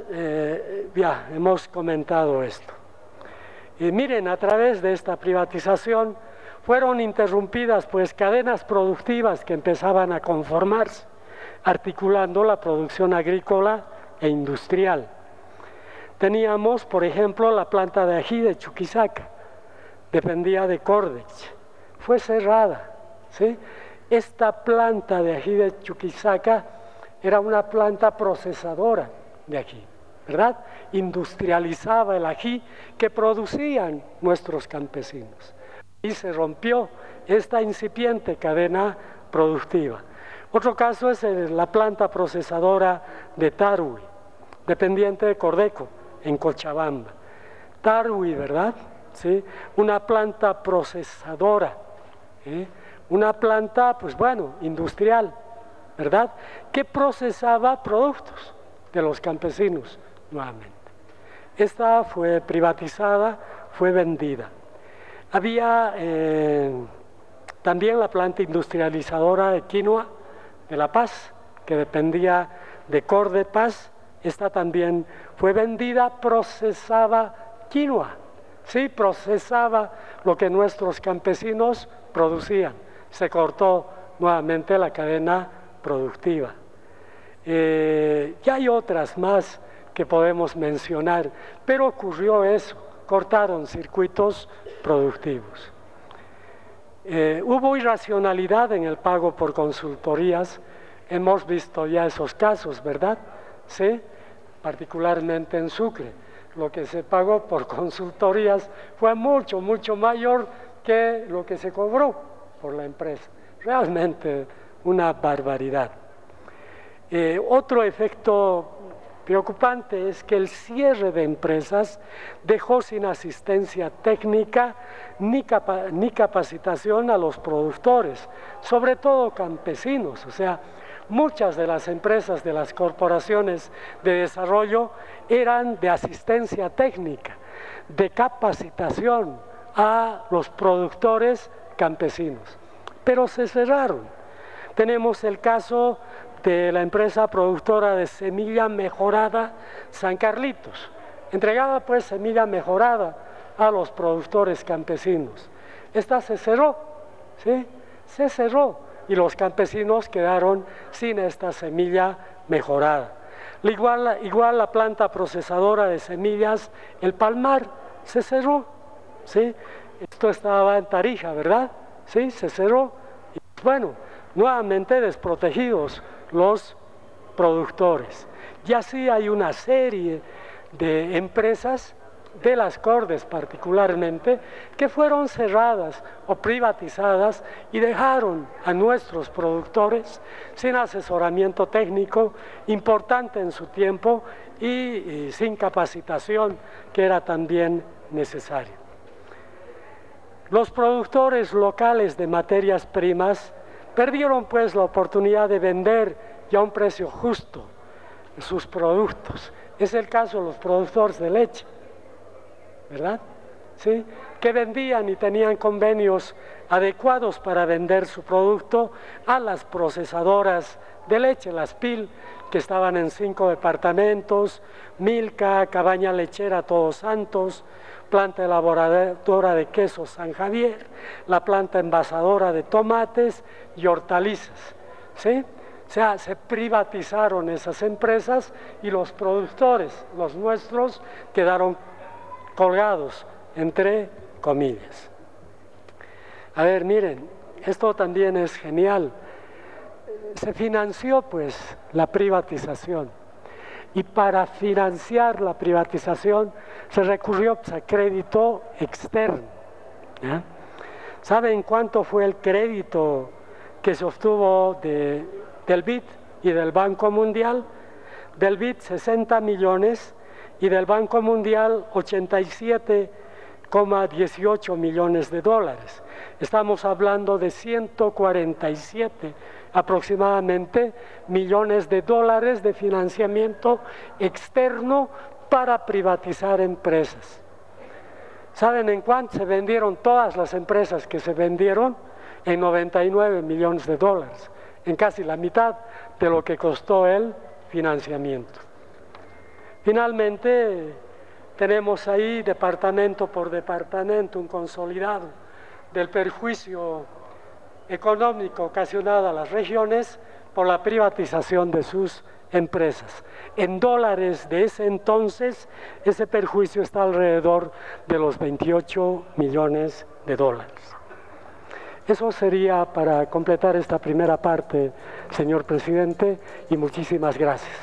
ya hemos comentado esto. Y miren, a través de esta privatización fueron interrumpidas pues cadenas productivas que empezaban a conformarse, articulando la producción agrícola e industrial. Teníamos, por ejemplo, la planta de ají de Chuquisaca, dependía de Cordex, fue cerrada, ¿sí? Esta planta de ají de Chuquisaca era una planta procesadora de ají, ¿verdad? Industrializaba el ají que producían nuestros campesinos. Y se rompió esta incipiente cadena productiva. Otro caso es la planta procesadora de Tarwi, dependiente de Cordeco, en Cochabamba. Tarwi, ¿verdad? ¿Sí? Una planta procesadora, una planta, pues bueno, industrial, ¿verdad? Que procesaba productos de los campesinos nuevamente. Esta fue privatizada, fue vendida. Había también la planta industrializadora de quinoa de La Paz, que dependía de Cordepaz. Esta también fue vendida, procesaba quinoa, sí, procesaba lo que nuestros campesinos producían. Se cortó nuevamente la cadena productiva. Ya hay otras más que podemos mencionar, pero ocurrió eso, cortaron circuitos productivos. Hubo irracionalidad en el pago por consultorías, hemos visto ya esos casos, ¿verdad? Sí, particularmente en Sucre, lo que se pagó por consultorías fue mucho, mucho mayor que lo que se cobró por la empresa, realmente una barbaridad. Otro efecto preocupante es que el cierre de empresas dejó sin asistencia técnica ni capacitación a los productores, sobre todo campesinos. O sea, muchas de las empresas de las corporaciones de desarrollo eran de asistencia técnica, de capacitación a los productores campesinos, pero se cerraron. Tenemos el caso de la empresa productora de semilla mejorada San Carlitos, entregaba pues semilla mejorada a los productores campesinos. Esta se cerró, ¿sí? Se cerró y los campesinos quedaron sin esta semilla mejorada. Igual la planta procesadora de semillas El Palmar se cerró, ¿sí? Esto estaba en Tarija, ¿verdad? Sí, se cerró. Y bueno, nuevamente desprotegidos los productores. Y así hay una serie de empresas, de las Cordes particularmente, que fueron cerradas o privatizadas y dejaron a nuestros productores sin asesoramiento técnico importante en su tiempo y sin capacitación que era también necesario. Los productores locales de materias primas perdieron pues la oportunidad de vender ya a un precio justo sus productos. Es el caso de los productores de leche, ¿verdad? ¿Sí? Que vendían y tenían convenios adecuados para vender su producto a las procesadoras de leche, las PIL, que estaban en 5 departamentos, Milka, Cabaña Lechera Todos Santos, planta elaboradora de quesos San Javier, la planta envasadora de tomates y hortalizas, ¿sí? O sea, se privatizaron esas empresas y los productores, los nuestros, quedaron colgados, entre comillas. A ver, miren, esto también es genial. Se financió pues la privatización y para financiar la privatización se recurrió pues, a crédito externo, ¿ya? ¿Saben cuánto fue el crédito que se obtuvo del BID y del Banco Mundial? Del BID 60 millones y del Banco Mundial 87,18 millones de dólares. Estamos hablando de 147 aproximadamente millones de dólares de financiamiento externo para privatizar empresas. ¿Saben en cuánto se vendieron todas las empresas que se vendieron? En 99 millones de dólares, en casi la mitad de lo que costó el financiamiento. Finalmente, tenemos ahí departamento por departamento un consolidado del perjuicio económico ocasionado a las regiones por la privatización de sus empresas. En dólares de ese entonces, ese perjuicio está alrededor de los 28 millones de dólares. Eso sería para completar esta primera parte, señor presidente, y muchísimas gracias.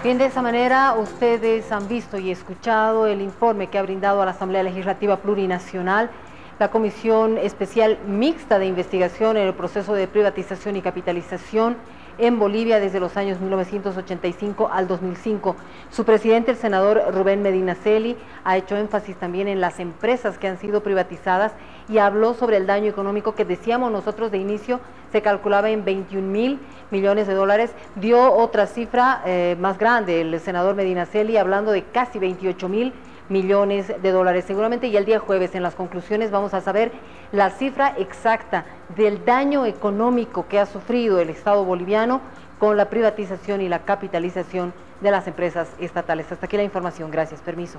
Bien, de esa manera ustedes han visto y escuchado el informe que ha brindado a la Asamblea Legislativa Plurinacional la Comisión Especial Mixta de Investigación en el proceso de privatización y capitalización en Bolivia desde los años 1985 al 2005. Su presidente, el senador Rubén Medinaceli, ha hecho énfasis también en las empresas que han sido privatizadas y habló sobre el daño económico que decíamos nosotros de inicio se calculaba en 21.000 millones de dólares. Dio otra cifra más grande el senador Medinaceli, hablando de casi 28.000 millones de dólares. Seguramente ya el día jueves en las conclusiones vamos a saber la cifra exacta del daño económico que ha sufrido el Estado boliviano con la privatización y la capitalización de las empresas estatales. Hasta aquí la información. Gracias. Permiso.